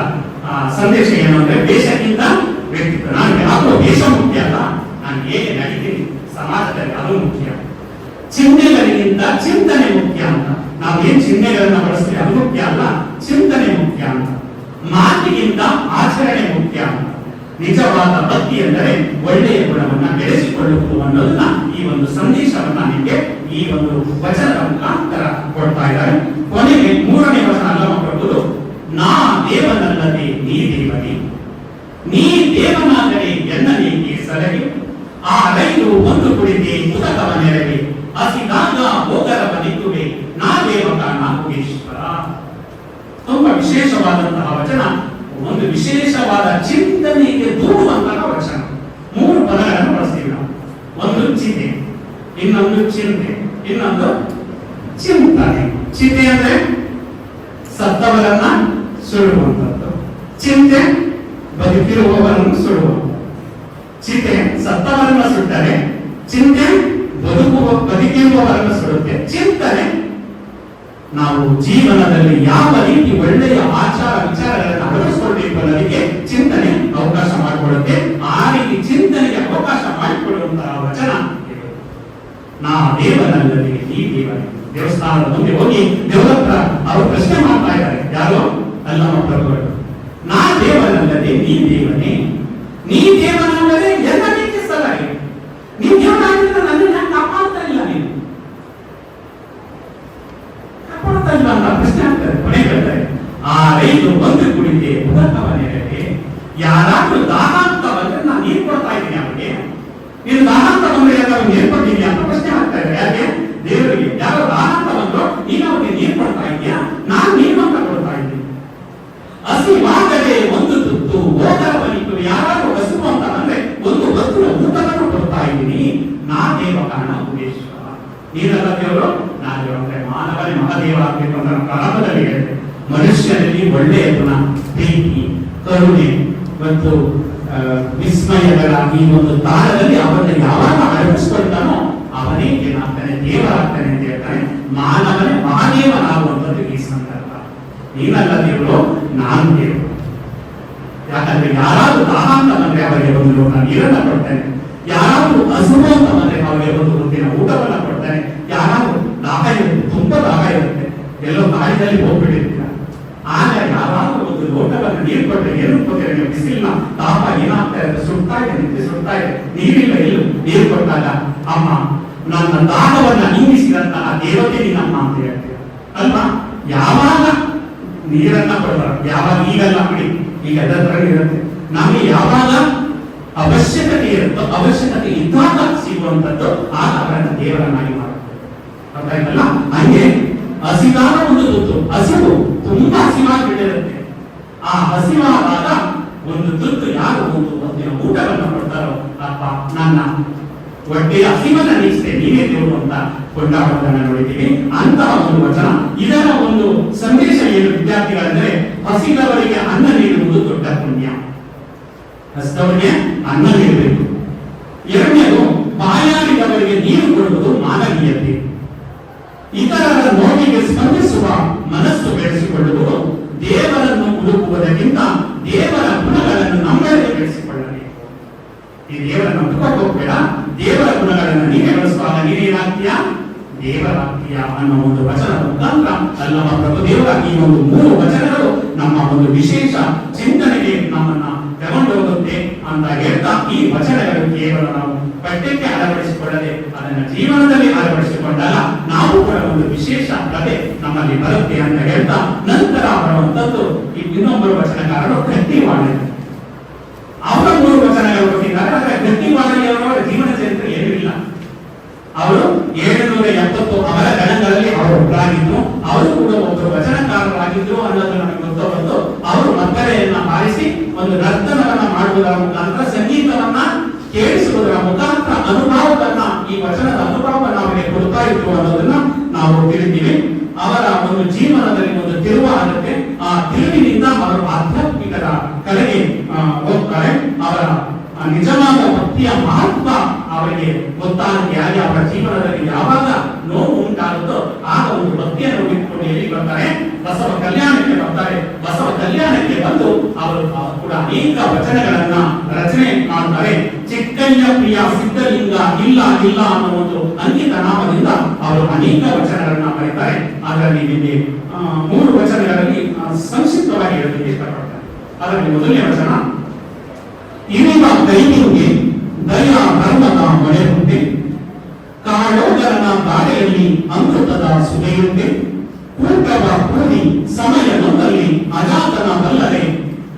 ಸಂದೇಶ ಏನು ಅಂದ್ರೆ, ವೇಷಕ್ಕಿಂತ ವ್ಯಕ್ತಿತ್ವ. ನಾನು ಯಾಕೋ ವೇಷ ಮುಖ್ಯ ಅಲ್ಲ, ನಾನು ಹೇಗೆ ನಡೀತೀನಿ ಸಮಾಜದಲ್ಲಿ ಅದು ಮುಖ್ಯ. ಚಿಹ್ನೆಗಳಿಗಿಂತ ಚಿಂತನೆ ಮುಖ್ಯ ಅಂತ. ನಾವು ಏನ್ ಚಿಹ್ನೆಗಳನ್ನ ಬಳಸ್ತೀವಿ ಅದು ಮುಖ್ಯ ಅಲ್ಲ, ಚಿಂತನೆ ಮುಖ್ಯ ಅಂತ. ಮಾತಿಗಿಂತ ಆಚರಣೆ ಮುಖ್ಯ ಅಂತ. ನಿಜವಾದ ಭಕ್ತಿ ಎಂದರೆ ಒಳ್ಳೆಯ ಗುಣವನ್ನ ಬೆಳೆಸಿಕೊಳ್ಳುವುದು ಅನ್ನೋದನ್ನ ಈ ಒಂದು ಸಂದೇಶವನ್ನ ನಿಮಗೆ ಈ ಒಂದು ವಚನದ ಮುಖಾಂತರ ಕೊಡ್ತಾ ಇದ್ದಾರೆ. ಕೊನೆಗೆ ಮೂರನೇ ವಚನ ಅಲ್ಲಮ ಪ್ರಭುದು, ನಾ ದೇವನಲ್ಲದೆ ನೀ ದೇವನೇ, ನೀ ದೇವನಾದರೆ ಎನ್ನ ನೀತಿ ಸಲಹೆ, ಆ ರೈಲು ಒಂದು ಕುಳಿತೆ ಮುದಕವ ನೆರವೆ, ಹಸಿದಾಗ ಹೋಗರವ ನಿಕ್ಕುವೆ, ನಾ ದೇವಕ ನಾ ಗುಹೇಶ್ವರ. ತುಂಬಾ ವಿಶೇಷವಾದಂತಹ ವಚನ, ಒಂದು ವಿಶೇಷವಾದ ಚಿಂತನೆಗೆ ದೂಡುವಂತಹ ವಚನ. ಮೂರು ಪದಗಳನ್ನು ಬಳಸ್ತೀವಿ ನಾವು. ಒಂದು ಚಿತೆ, ಇನ್ನೊಂದು ಚಿಂತೆ, ಇನ್ನೊಂದು ಚಿಂತನೆ. ಚಿತೆ ಅಂದ್ರೆ ಸತ್ತವರನ್ನ ಸುಡುವಂಥದ್ದು, ಚಿಂತೆ ಬದುಕಿರುವವರನ್ನು ಸುಡುವಂಥದ್ದು. ಚಿತೆ ಸತ್ತವರನ್ನ ಸುಟ್ಟರೆ, ಚಿಂತೆ ಬದುಕಿರುವವರನ್ನು ಸುಡುತ್ತೆ. ಚಿಂತನೆ ನಾವು ಜೀವನದಲ್ಲಿ ಯಾವ ರೀತಿ ಒಳ್ಳೆಯ ಆಚಾರ ವಿಚಾರಗಳನ್ನು ಅಳವಡಿಸಿಕೊಳ್ಬೇಕು ಅನ್ನೋದಕ್ಕೆ ಚಿಂತನೆ ಅವಕಾಶ ಮಾಡಿಕೊಡುತ್ತೆ. ಆ ರೀತಿ ಚಿಂತನೆಗೆ ಅವಕಾಶ ಮಾಡಿಕೊಡುವಂತಹ ವಚನ ನಾ ದೇವನಲ್ಲದೆ ನೀ ದೇವನೇ. ದೇವಸ್ಥಾನದ ಮುಂದೆ ಹೋಗಿ ದೇವರ ಹತ್ರ ಅವರು ಪ್ರಶ್ನೆ ಮಾಡ್ತಾ ಇದ್ದಾರೆ, ಯಾರು? ಅಲ್ಲಮ ಪ್ರಭುಗಳು. ನಾ ದೇವನಲ್ಲದೆ ನೀ ದೇವನೇ, ನೀ ದೇವನಲ್ಲದೆ ಎಲ್ಲ ರೀತಿ ಸಲಹೆ. ನೀವು ದೇವರಾಗಿದ್ರೆ ನನ್ನನ್ನು ಯಾಕೆ ಕಾಪಾಡ್ತಾ ಇಲ್ಲ? ನೀನು ಕಾಪಾಡ್ತಾ ಇಲ್ಲ ಅಂತ ಪ್ರಶ್ನೆ ಆಗ್ತದೆ. ಕೊನೆ ಹೇಳ್ತಾರೆ, ಆ ರೈಲು ಒಂದು ಕುಳಿತೆ ಉದಕವ ನೆರವೆ. ಯಾರಾದ್ರೂ ದಾನಾಂತ ಬಂದ್ರೆ ನಾನು ನೀರು ಕೊಡ್ತಾ ಇದ್ದೀನಿ ಅವರಿಗೆ, ನೀನು ದಾನಾಂತ ಬಂದ್ರೆ ಯಾರು ನೀರು ಕೊಡ್ತೀನಿ ಅಂತ ಪ್ರಶ್ನೆ ಆಗ್ತಾ ಇದೆ. ಯಾಕೆ? ದೇವರಿಗೆ. ಯಾರೋ ದಾನಾಂತ ಬಂದ್ರು, ನೀನು ಅವ್ರಿಗೆ ನೀರು ಕೊಡ್ತಾ ಇದೀಯಾ, ನಾನು ನೀರು ಅಂತ ಕೊಡ್ತಾ ಇದ್ದೀನಿ. ಹಸಿವಾಗದೆ ಒಂದು ತುತ್ತು ಹೋಗರವನಿಟ್ಟು, ಯಾರಾದ್ರೂ ಹಸಿವು ಅಂತ ಬಂದ್ರೆ ಒಂದು ಹೊತ್ತಿನ ಊಟವನ್ನು ಕೊಡ್ತಾ ಇದ್ದೀನಿ. ನಾ ದೇವ ಕಾರಣ ಗುಹೇಶ್ವರ. ನೀನಲ್ಲ ದೇವರು, ನಾ ದೇವ. ಅಂದ್ರೆ ಮಾನವನೇ ಮಹಾದೇವ ಆಗಬೇಕು ಅಂತ ಪ್ರಾರಂಭದಲ್ಲಿ ಹೇಳಿದೆ. ಮನುಷ್ಯನಲ್ಲಿ ಒಳ್ಳೆಯ ಗುಣ, ಪ್ರೀತಿ, ಕರುಣೆ ಮತ್ತು ವಿಸ್ಮಯಗಳ ಈ ಒಂದು ತಾಳದಲ್ಲಿ ಅವರನ್ನು ಯಾವಾಗ ಅಳವಡಿಸಿಕೊಳ್ತಾನೋ ಅವನೇ ಏನಾಗ್ತಾನೆ? ದೇವರಾಗ್ತಾನೆ ಅಂತ ಹೇಳ್ತಾನೆ. ಮಾನವನೇ ಮಹಾದೇವನಾಗುವಂಥದ್ದು ಈ ಸಂದರ್ಭ. ನೀನಲ್ಲ ದೇವರು, ನಾನು ದೇವರು. ಯಾಕಂದ್ರೆ ಯಾರಾದ್ರೂ ದಾಹಾಂತ ಬಂದ್ರೆ ಅವರಿಗೆ ಒಂದು ಲೋಟ ನೀರನ್ನ ಕೊಡ್ತಾನೆ, ಯಾರಾದ್ರೂ ಹಸುವು ಅಂತ ಬಂದ್ರೆ ಅವರಿಗೆ ಒಂದು ಹೊತ್ತಿನ ಊಟವನ್ನ ಕೊಡ್ತಾನೆ. ಯಾರಾದ್ರೂ ದಾಹ ಇರುತ್ತೆ, ತುಂಬಾ ದಾಹ ಇರುತ್ತೆ, ಎಲ್ಲೋ ಕಾಡಿನಲ್ಲಿ ಹೋಗ್ಬಿಟ್ಟಿರ್ತೀರ, ಆಗ ಯಾರಾದ್ರೂ ಒಂದು ಲೋಟವನ್ನು ನೀರು ಕೊಟ್ಟರೆ ಏನು ಕೊಡ್ತೀರ? ನೀವು ಬಿಸಿಲಿನ ತಾಪ ಏನಾಗ್ತಾ ಇದೆ, ಸುಡ್ತಾ ಇದೆ, ನಿಂತು ಸುಡ್ತಾ ಇದೆ, ನೀರಿಲ್ಲ, ಎಲ್ಲೂ ನೀರು ಕೊಟ್ಟಾಗ ಅಮ್ಮ ನನ್ನ ದಾಹವನ್ನ ನೀಗಿಸಿದಂತಹ ದೇವತೆ ನಿನ್ನಮ್ಮ ಅಂತ ಹೇಳ್ತೀರ ಅಲ್ವಾ? ಯಾವಾಗ ನೀರನ್ನ ಕೊಡ್ತಾರೆ, ಯಾವಾಗ ಈಗಲ್ಲ ಬಿಡಿ, ಈಗ ಅದರ ಇರುತ್ತೆ. ನಮಗೆ ಯಾವಾಗ ಅವಶ್ಯಕತೆ ಇರುತ್ತೋ, ಅವಶ್ಯಕತೆ ಇದ್ದಾಗ ಸಿಗುವಂತದ್ದು, ಆಗ ಅವರನ್ನ ದೇವರನ್ನಾಗಿ ಮಾಡುತ್ತೆ. ಅರ್ಥಾಯ್ತಲ್ಲ? ಹಂಗೆ ಹಸಿವಾದ ಒಂದು ತುತ್ತು, ಹಸಿವು ತುಂಬಾ ಹಸಿವಾಗಿ ಬಿಟ್ಟಿರುತ್ತೆ. ಆ ಹಸಿವಾದಾಗ ಒಂದು ತುತ್ತು ಯಾರು ಒಂದು ಹೊತ್ತಿನ ಊಟವನ್ನು ಕೊಡ್ತಾರೋ, ಅಪ್ಪ ನನ್ನ ಹೊಟ್ಟೆಯ ಹಸಿವನ್ನ ನೀಗಿಸ್ತೇ, ನೀವೇ ದೇವರು ಅಂತ ಕೊಂಡಾಡುವುದನ್ನ ನೋಡಿದ್ದೀವಿ. ಅಂತಹ ಒಂದು ವಚನ. ಇದರ ಒಂದು ಸಂದೇಶ ಏನು ವಿದ್ಯಾರ್ಥಿಗಳಂದ್ರೆ, ಹಸಿದವರಿಗೆ ಅನ್ನ ನೀಡುವುದು ದೊಡ್ಡ ಪುಣ್ಯ. ಹಸಿದವರಿಗೆ ಅನ್ನ ನೀಡಬೇಕು. ಎರಡನೇದು, ಬಾಯಾರಿದವರಿಗೆ ನೀರು ಕೊಡುವುದು ಮಾನವೀಯತೆ. ಇತರರ ನೋವಿಗೆ ಸ್ಪಂದಿಸುವ ಮನಸ್ಸು ಬೆಳೆಸಿಕೊಳ್ಳುವುದು ದೇವರನ್ನು ಹುಡುಕುವುದಕ್ಕಿಂತ ದೇವರ ಗುಣಗಳನ್ನು ನಮ್ಮೊಳಗೆ ಬೆಳೆಸಿಕೊಳ್ಳಬೇಕು. ಈ ದೇವರನ್ನು ಹುಡುಕಕ್ಕೆ ಹೋಗ್ಬೇಡ, ದೇವರ ಗುಣಗಳನ್ನು ನೀವೇ ಬೆಳೆಸುವಾಗ ನೀನೇನಾಗ್ತೀಯಾ? ದೇವರಾಗ್ತೀಯ ಅನ್ನೋ ಒಂದು ವಚನದ ಮುಖಾಂತರ ಅಲ್ಲಮ ಪ್ರಭುದೇವರ ಈ ಒಂದು ಮೂರು ವಚನಗಳು ನಮ್ಮ ಒಂದು ವಿಶೇಷ ಚಿಂತನೆಗೆ ನಮ್ಮನ್ನ ತಗೊಂಡು ಹೋಗುತ್ತೆ ಅಂತ ಹೇಳ್ತಾ, ಈ ವಚನಗಳು ಕೇವಲ ನಾವು ಪಠ್ಯಕ್ಕೆ ಅಳವಡಿಸಿಕೊಳ್ಳದೆ ಅದನ್ನ ಜೀವನದಲ್ಲಿ ಅಳವಡಿಸಿಕೊಂಡಾಗ ನಾವು ಕೂಡ ಒಂದು ವಿಶೇಷ ಪ್ರಭೆ ನಮ್ಮಲ್ಲಿ ಬರುತ್ತೆ ಅಂತ ಹೇಳ್ತಾ, ನಂತರ ಬರುವಂತದ್ದು ಇನ್ನೊಬ್ಬರು ವಚನಕಾರರು ಗಟ್ಟಿವಾಳೆ. ಅವರ ಮೂರು ವಚನಗಳು ಕೊಟ್ಟಿದ್ದಾರೆ. ಆದರೆ ಗಟ್ಟಿವಾಳೆಯವರ ಜೀವನ ಚರಿತ್ರೆ ಏನೂ ಇಲ್ಲ. ಅವರು 770 ಅವರ ಗಣಗಳಲ್ಲಿ ಅವರು ಒಬ್ಬರಾಗಿದ್ದು, ಅವರು ಕೂಡ ಒಬ್ಬರು ವಚನಕಾರರಾಗಿದ್ರು ಅನ್ನೋದು ನಮಗೆ ಗೊತ್ತು. ಅವರು ಮಕ್ಕಳೆಯನ್ನ ಬಾರಿಸಿ ಒಂದು ನರ್ತನವನ್ನ ಮಾಡುವುದರ ಮುಖಾಂತರ, ಸಂಗೀತವನ್ನ ಕೇಳಿಸುವುದರ ಮುಖಾಂತರ ಈ ವಚನದ ಅನುಭವ ನಮಗೆ ಕೊಡ್ತಾ ಇತ್ತು ಅನ್ನೋದನ್ನ ನಾವು ತಿಳಿತೀವಿ. ಅವರ ಒಂದು ಜೀವನದಲ್ಲಿ ಒಂದು ತಿರುವು ಆಗುತ್ತೆ. ಆ ತಿರುವಿನಿಂದ ಅವರು ಆಧ್ಯಾತ್ಮಿಕದ ಕಡೆಗೆ ಹೋಗ್ತಾರೆ. ಅವರ ನಿಜವಾದ ಭಕ್ತಿಯ ಮಹತ್ವ ಅವರಿಗೆ ಗೊತ್ತಾಗಿ ಅವರ ಜೀವನದಲ್ಲಿ ಯಾವಾಗ ನೋವು ಉಂಟಾಗುತ್ತೋ ಆಗ ಒಂದು ಭಕ್ತಿಯನ್ನು ಬಿಟ್ಟುಕೊಂಡು ಎಲ್ಲಿ ಬರ್ತಾರೆ, ಬಸವ ಕಲ್ಯಾಣಕ್ಕೆ ಬರ್ತಾರೆ. ಬಸವ ಕಲ್ಯಾಣಕ್ಕೆ ಬಂದು ಅವರು ಕೂಡ ಅನೇಕ ವಚನಗಳನ್ನ ರಚನೆ ಮಾಡ್ತಾರೆ. ಚಿಕ್ಕಯ್ಯ ಪ್ರಿಯ ಸಿದ್ಧಲಿಂಗ ಇಲ್ಲ ಇಲ್ಲ ಅನ್ನೋ ಒಂದು ಅಂಕಿತ ನಾಮದಿಂದ ಅವರು ಅನೇಕ ವಚನಗಳನ್ನ ಬರೀತಾರೆ. ಅದರಲ್ಲಿ ನಿಮಗೆ 3 ವಚನಗಳಲ್ಲಿ ಸಂಕ್ಷಿಪ್ತವಾಗಿ ಹೇಳಲಿಕ್ಕೆ ಇಷ್ಟಪಡ್ತಾರೆ. ಅದರಲ್ಲಿ ಮೊದಲನೇ ವಚನ, ಇರುವ ಕೈನಿಗೆ ದಯಾ ಧರ್ಮದ ಮೊಳೆಯುಂಟೆ, ಕಾಳೋದರನ ದಾಡೆಯಲ್ಲಿ ಅಮೃತದ ಸುನೆಯುಂಟೆ, ಕೂಟವ ಕೂಡಿ ಸಮಯದಲ್ಲಿ ಅಜಾತನ ಬಲ್ಲರೆ,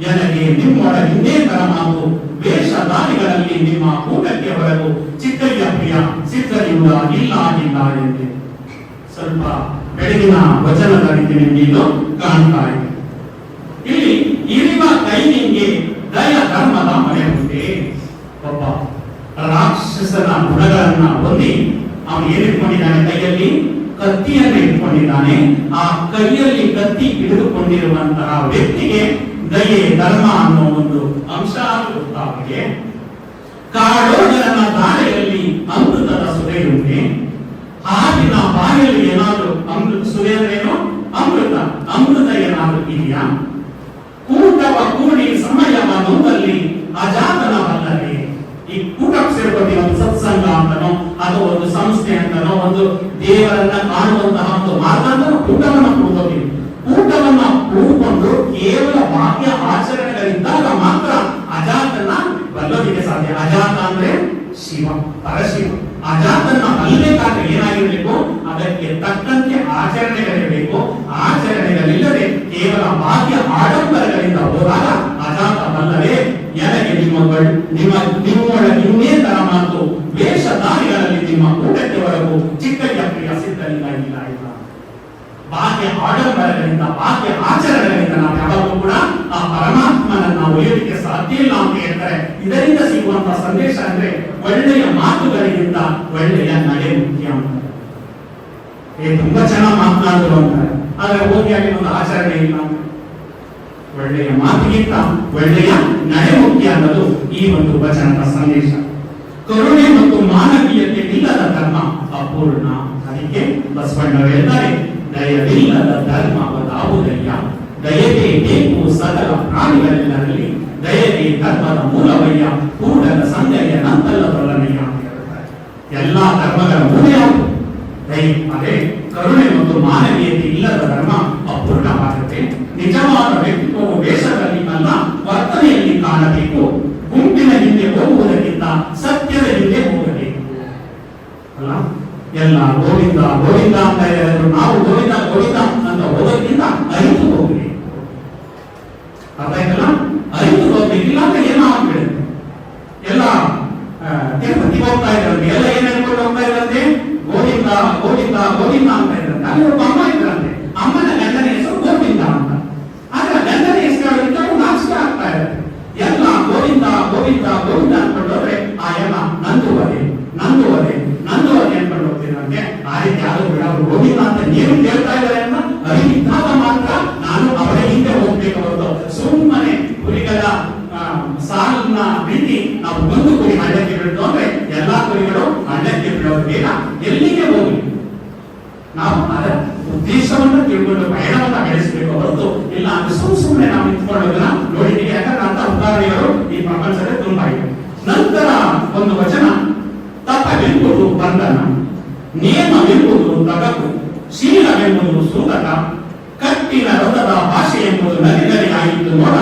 ನನಗೆ ನಿಮ್ಮೊಳ ಹಿಂದೆ ಮಾತು ವೇಷಧಾರಿಗಳಲ್ಲಿ ನಿಮ್ಮ ಕೂಟಕ್ಕೆ ಹೊರಗು ಚಿಕ್ಕಯ್ಯ ಪ್ರಿಯ ಸಿದ್ಧಲಿಂಗ ಇಲ್ಲ ಇಲ್ಲ ಎಂದೆ. ಸ್ವಲ್ಪ ಬೆಳಗಿನ ವಚನದ ರೀತಿ ನಿಮಗೆ ಕಾಣ್ತಾ ಇದೆ. ಇಲ್ಲಿ ಇರುವ ಕೈನಿಗೆ ದಯ ಧರ್ಮದ ಮನೆ ಉಂಟೆ. ಒಬ್ಬ ರಾಕ್ಷಸನ ಗುಣಗಳನ್ನ ಹೊಂದಿ ಅವನು ಏನಿಟ್ಕೊಂಡಿದ್ದಾನೆ, ಕೈಯಲ್ಲಿ ಕತ್ತಿಯನ್ನು ಇಟ್ಕೊಂಡಿದ್ದಾನೆ. ಆ ಕೈಯಲ್ಲಿ ಕತ್ತಿ ಹಿಡಿದುಕೊಂಡಿರುವಂತಹ ವ್ಯಕ್ತಿಗೆ ದಯೆ ಧರ್ಮ ಅನ್ನೋ ಒಂದು ಅಂಶ ಗೊತ್ತಾ ಅವರಿಗೆ. ಕಾಳೋದರನ ದಾಡೆಯಲ್ಲಿ ಅಮೃತದ ಸುರೆಯುಂಟೆ. ಹಾಲಿನ ಬಾಯಲ್ಲಿ ಏನಾದ್ರೂ ಅಮೃತ, ಸುರೆ ಅಂದ್ರೇನು? ಅಮೃತ. ಅಮೃತ ಏನಾದ್ರೂ ಇದೆಯಾ? ಕೂಟವ ಕೂಡಿ ಸಮಯವ ನೊಂದಲ್ಲಿ ಅಜಾತನ ಬಲ್ಲರೆ. ಈ ಕೂಟಕ್ಕೆ ಸೇರ್ಕೊಳ್ತೀವಿ, ಒಂದು ಸತ್ಸಂಗ ಅಂತನೋ ಅಥವಾ ಒಂದು ಸಂಸ್ಥೆ ಅಂತನೋ ಒಂದು ದೇವರನ್ನ ಕಾಣುವಂತಹ ಒಂದು ಮಾರ್ಗ ಅಂತ ಕೂಟವನ್ನ ಕೂಡ್ಕೋತೀವಿ. ಕೂಟವನ್ನ ಕೂಡ್ಕೊಂಡು ಕೇವಲ ಬಾಹ್ಯ ಆಚರಣೆಗಳಿದ್ದಾಗ ಮಾತ್ರ ಅಜಾತನ ಬಲ್ಲೋದಿಕ್ಕೆ ಸಾಧ್ಯ. ಅಜಾತ ಅಂದ್ರೆ ಶಿವ, ಪರಶಿವ. ಅಜಾತನ ಬಲ್ಲಬೇಕಾದ್ರೆ ಏನಾಗಿರ್ಬೇಕು? ಅದಕ್ಕೆ ತಕ್ಕಂತೆ ಆಚರಣೆಗಳಿರಬೇಕು. ಆಚರಣೆಗಳಿಲ್ಲದೆ ಕೇವಲ ಬಾಹ್ಯ ಆಡಂಬರಗಳಿಂದ ಹೋದಾಗ ಅಜಾತ ಬಲ್ಲವೇ. ನನಗೆ ನಿಮ್ಮೊಳ ಇನ್ನೇ ತರ ಮಾತು ವೇಷಧಾರಿಗಳಲ್ಲಿ ನಿಮ್ಮ ಕೂಟಕ್ಕೆ ಹೊರಗು ಚಿಕ್ಕಯ್ಯ ಪ್ರಿಯ ಸಿದ್ಧಲಿಂಗ ಇಲ್ಲ ಇಲ್ಲ. ಬಾಹ್ಯ ಆಡಂಬರಗಳಿಂದ ಬಾಹ್ಯ ಆಚರಣೆಗಳಿಂದ ನಾವು ಯಾವಾಗಲೂ ಕೂಡ ಆ ಪರಮಾತ್ಮನನ್ನ ಒಯ್ಯಲಿಕ್ಕೆ ಸಾಧ್ಯ ಇಲ್ಲ ಅಂತ ಹೇಳ್ತಾರೆ. ಇದರಿಂದ ಸಿಗುವಂತಹ ಸಂದೇಶ ಅಂದ್ರೆ ಒಳ್ಳೆಯ ಮಾತುಗಳಿಗಿಂತ ಒಳ್ಳೆಯ ನಡೆ ಮುಖ್ಯ ಅಂತಾರೆ. ತುಂಬಾ ಚೆನ್ನಾಗಿ ಮಾತನಾಡಿದ್ರು ಅಂತಾರೆ, ಆದ್ರೆ ಹೋಗಿಯಾಗಿ ಒಂದು ಆಚರಣೆ ಇಲ್ಲ. ಒಳ್ಳೆಯ ಮಾತಿಗಿಂತ ಒಳ್ಳೆಯ ನಡೆ ಮುಖ್ಯ ಅನ್ನೋದು ಈ ಒಂದು ವಚನದ ಸಂದೇಶ. ಕರುಣೆ ಮತ್ತು ಮಾನವೀಯತೆ ಇಲ್ಲದ ಧರ್ಮ ಅಪೂರ್ಣ. ಅದಕ್ಕೆ ಬಸವಣ್ಣವರು ಹೇಳ್ತಾರೆ, ದಯವಿಲ್ಲದ ಧರ್ಮವದಾವುದಯ್ಯ, ದಯತೆ ಬೇಕು ಸಕಲ ಪ್ರಾಣಿಗಳೆಲ್ಲರಲ್ಲಿ, ದಯತೆ ಧರ್ಮದ ಮೂಲವಯ್ಯ, ಕೂಡಲ ಸಂಗಯ್ಯ ನಂತಲ್ಲದೊಲ್ಲನಯ್ಯ ಅಂತ ಹೇಳ್ತಾರೆ. ಎಲ್ಲಾ ಧರ್ಮಗಳ ಮೂಲ ಯಾವುದು? ದಯೆ. ಅದೇ ಕರುಣೆ ಮತ್ತು ಮಾನವೀಯತೆ ಇಲ್ಲದ ಧರ್ಮ ಅಪೂರ್ಣವಾಗುತ್ತೆ. ನಿಜವಾದ ವ್ಯಕ್ತಿತ್ವವು ವೇಷದಲ್ಲಿ ಅಲ್ಲ, ವರ್ತನೆಯಲ್ಲಿ ಕಾಣಬೇಕು. ಗುಂಪಿನ ಹಿಂದೆ ಹೋಗುವುದಕ್ಕಿಂತ ಸತ್ಯದ ಹಿಂದೆ ಹೋಗಬೇಕು ಅಲ್ಲ. ಎಲ್ಲ ಗೋವಿಂದ ಗೋವಿಂದ ಅಂತ ಹೇಳಿದ್ರು, ನಾವು ಗೋವಿಂದ ಗೋವಿಂದ ಅಂತ ಹೋಗೋದ್ರಿಂದ ಅರಿತು ಹೋಗ್ಬೇಕು. ಅರ್ಥ ಆಯ್ತಲ್ಲ? ಅರಿತು ಹೋಗ್ಬೇಕಿಲ್ಲ ಅಂದ್ರೆ ಏನೋ ಆಗ್ಬಿಡುತ್ತೆ. ಎಲ್ಲ ತಿರುಪತಿ ಹೋಗ್ತಾ ಇದ್ರಂತೆ, ಎಲ್ಲ ಏನ್ ಹೇಳ್ಕೊಂಡು ಹೋಗ್ತಾ ಇದ್ರಂತೆ? ಗೋವಿಂದ ಗೋವಿಂದ ಗೋವಿಂದ ಅಂತ ಇದ್ರಂತೆ. ಅಲ್ಲಿ ಒಬ್ಬ ಅಮ್ಮ ಇದ್ರಂತೆ, ಅಮ್ಮನ ಗಂಡನ ಹೆಸರು ಗೋವಿಂದ ಅಂತ. ಆದ್ರೆ ಗಂಡನ ಹೆಸರು ನಾಚಿಕೆ ಆಗ್ತಾ ಇರುತ್ತೆ. ಎಲ್ಲ ಗೋವಿಂದ ಗೋವಿಂದ ಗೋವಿಂದ ಅನ್ಕೊಂಡು ಹೋದ್ರೆ ಆ ಎಲ್ಲ ನಂದುವರೆ ನಂದುವರೆ ನಂದುವರೆ ಅನ್ಕೊಂಡು ಹೋಗ್ತಿದ್ರಂತೆ. ಆ ರೀತಿ ಯಾರು ಕೂಡ ಅವರು ಗೋವಿಂದ ಅಂತ ನೀವು ಕೇಳ್ತಾ ಇದ್ದಾರೆ ಅಂತ ಅರಿವಿದ್ದಾಗ ಮಾತ್ರ ನಾನು ಅವರ ಹಿಂದೆ ಹೋಗ್ಬೇಕು ಹೊರತು ಸುಮ್ಮನೆ ಕುರಿಗಳ ಸಾಲನ್ನ ಬಿಟ್ಟು ನಾವು ಒಂದು ಕುರಿ ಹಳ್ಳಕ್ಕೆ ಬಿಡ್ತು ಅಂದ್ರೆ ಎಲ್ಲಾ ಕುರಿಗಳು ಹಳ್ಳಕ್ಕೆ ಬಿಡೋದು ಬೇಡ. ಎಲ್ಲಿಗೆ ಹೋಗಿ ನಾವು ಅದರ ಉದ್ದೇಶವನ್ನ ತಿಳ್ಕೊಂಡು ಪಯಣವನ್ನ ಬೆಳೆಸಬೇಕು ಹೊರತು ಇಲ್ಲ ಅಂದ್ರೆ ಸುಮ್ಮನೆ ನಾವು ನಿಂತ್ಕೊಳ್ಳೋದನ್ನ ನೋಡಿದ್ದೀವಿ. ಯಾಕಂದ್ರೆ ಅಂತ ಉದಾಹರಣೆಗಳು ಈ ಪ್ರಪಂಚದಲ್ಲಿ ತುಂಬಾ ಇದೆ. ನಂತರ ಒಂದು ವಚನ, ತಪ್ಪವೆಂಬುದು ಬಂಧನ, ನಿಯಮವೆಂಬುದು ತಗಕು, ಶೀಲವೆಂಬುದು ಸೂತಕ, ಕಟ್ಟಿನ ರಥದ ಭಾಷೆ ಎಂಬುದು ನದಿಗಲಿ ಆಯಿತು ನೋಡ,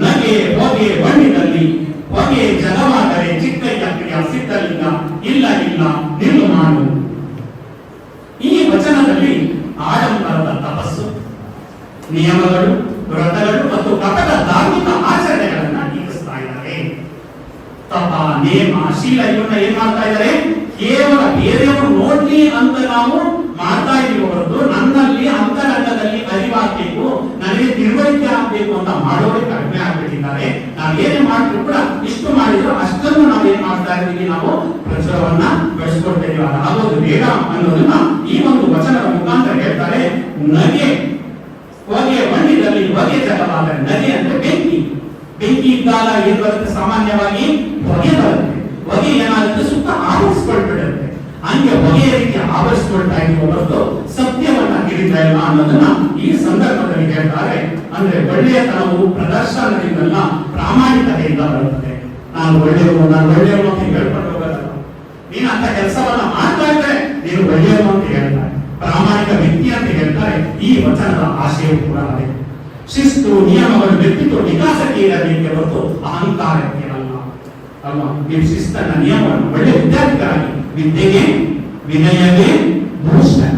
ನಗೆ ಹೊಗೆ ಬಣ್ಣಿನಲ್ಲಿ ಹೊಗೆ ಜಗವಾದರೆ ಚಿಕ್ಕಯ್ಯ ಪ್ರಿಯ ಸಿದ್ಧಲಿಂಗ ಇಲ್ಲ ಇಲ್ಲ ನಿಲ್ಲು ಮಾಡು. ಈ ವಚನದಲ್ಲಿ ಆಡಂಬರದ ತಪಸ್ಸು, ನಿಯಮಗಳು, ವ್ರತಗಳು ಮತ್ತು ಕಪಟ ಧಾರ್ಮಿಕ ಆಚರಣೆಗಳನ್ನ ಟೀಕಿಸ್ತಾ ಇದ್ದಾರೆ. ತಪ, ನೇಮ, ಶೀಲ ಇವನ್ನ ಏನ್ ಮಾಡ್ತಾ ಇದ್ದಾರೆ? ಕೇವಲ ಬೇರೆಯವರು ನೋಡ್ಲಿ ಅಂತ ನಾವು ಮಾಡ್ತಾ ಇದೀವಿ ಹೊರತು ನನ್ನಲ್ಲಿ ಅಂತರಂಗದಲ್ಲಿ ಅರಿವಾಗಬೇಕು, ನನಗೆ ತಿಳುವಳಿಕೆ ಆಗ್ಬೇಕು ಅಂತ ಮಾಡೋರಿಗೆ ಕಡಿಮೆ ಆಗ್ಬಿಟ್ಟಿದ್ದಾರೆ. ಹೇಳ್ತಾರೆ. ನಾವು ಏನೇ ಮಾಡಿದ್ರು ಕೂಡ ಇಷ್ಟು ಮಾಡಿದ್ರು ಅಷ್ಟನ್ನು ನಾವು ಏನ್ ಮಾಡ್ತಾ ಇದ್ದೀವಿ, ನಾವು ಪ್ರಚುರವನ್ನ ಬೆಳೆಸ್ಕೊಳ್ತಾ ಇದೀವಿ. ಆಗೋದು ಬೇಡ ಅನ್ನೋದನ್ನ ಈ ಒಂದು ವಚನದ ಮುಖಾಂತರ ಹೇಳ್ತಾರೆ. ನಗೆ ಹೊಗೆ ಮಣ್ಣಿನಲ್ಲಿ ಹೊಗೆ ಜಲವಾದ, ನಗೆ ಅಂದ್ರೆ ಬೆಂಕಿ. ಬೆಂಕಿ ಇದ್ದಾಗ ಏನ್ ಬರುತ್ತೆ, ಸಾಮಾನ್ಯವಾಗಿ ಹೊಗೆ ಬರುತ್ತೆ. ಹೊಗೆ ಏನಾಗುತ್ತೆ, ಸುತ್ತ ಆವರಿಸ್ಕೊಳ್ಬಿಡುತ್ತೆ. ಹಂಗೆ ಹೊಗೆಯ ರೀತಿ ಆವರಿಸ್ಕೊಳ್ತಾ ಇರುವ ಹೊರತು ಸತ್ಯವನ್ನ ಹಿಡಿತಾ ಇಲ್ಲ ಅನ್ನೋದನ್ನ ಈ ಸಂದರ್ಭದಲ್ಲಿ ಹೇಳ್ತಾರೆ. ಅಂದ್ರೆ ಒಳ್ಳೆಯತನವು ಪ್ರದರ್ಶನದಿಂದಲ್ಲ, ಪ್ರಾಮಾಣಿಕತೆಯಿಂದ ಬರುತ್ತದೆ. ನಾನು ಒಳ್ಳೆಯವರು ಅಂತ ಹೇಳ್ಕೊಂಡು ಹೋಗಲ್ಲ. ನೀನು ಅಂತ ಕೆಲಸವನ್ನ ಮಾಡ್ತಾ ಇದ್ರೆ ನೀನು ಒಳ್ಳೆಯವರು ಅಂತ ಹೇಳ್ತಾರೆ, ಪ್ರಾಮಾಣಿಕ ವ್ಯಕ್ತಿ ಅಂತ ಹೇಳ್ತಾರೆ. ಈ ವಚನದ ಆಶಯ ಕೂಡ ಅದೇ. ಶಿಸ್ತು ನಿಯಮಗಳು ವ್ಯಕ್ತಿತ್ವ ವಿಕಾಸಕ್ಕೆ ಇರಬೇಕೆ ಹೊರತು ಅಹಂಕಾರಕ್ಕೆ ಅಲ್ಲ ಅಲ್ವಾ. ನೀವು ಶಿಸ್ತನ್ನ ನಿಯಮವನ್ನು ಒಳ್ಳೆ ವಿದ್ಯಾರ್ಥಿಗಳಾಗಿ, ವಿದ್ಯೆಗೆ ವಿನಯವೇ ಭೂಷಣ.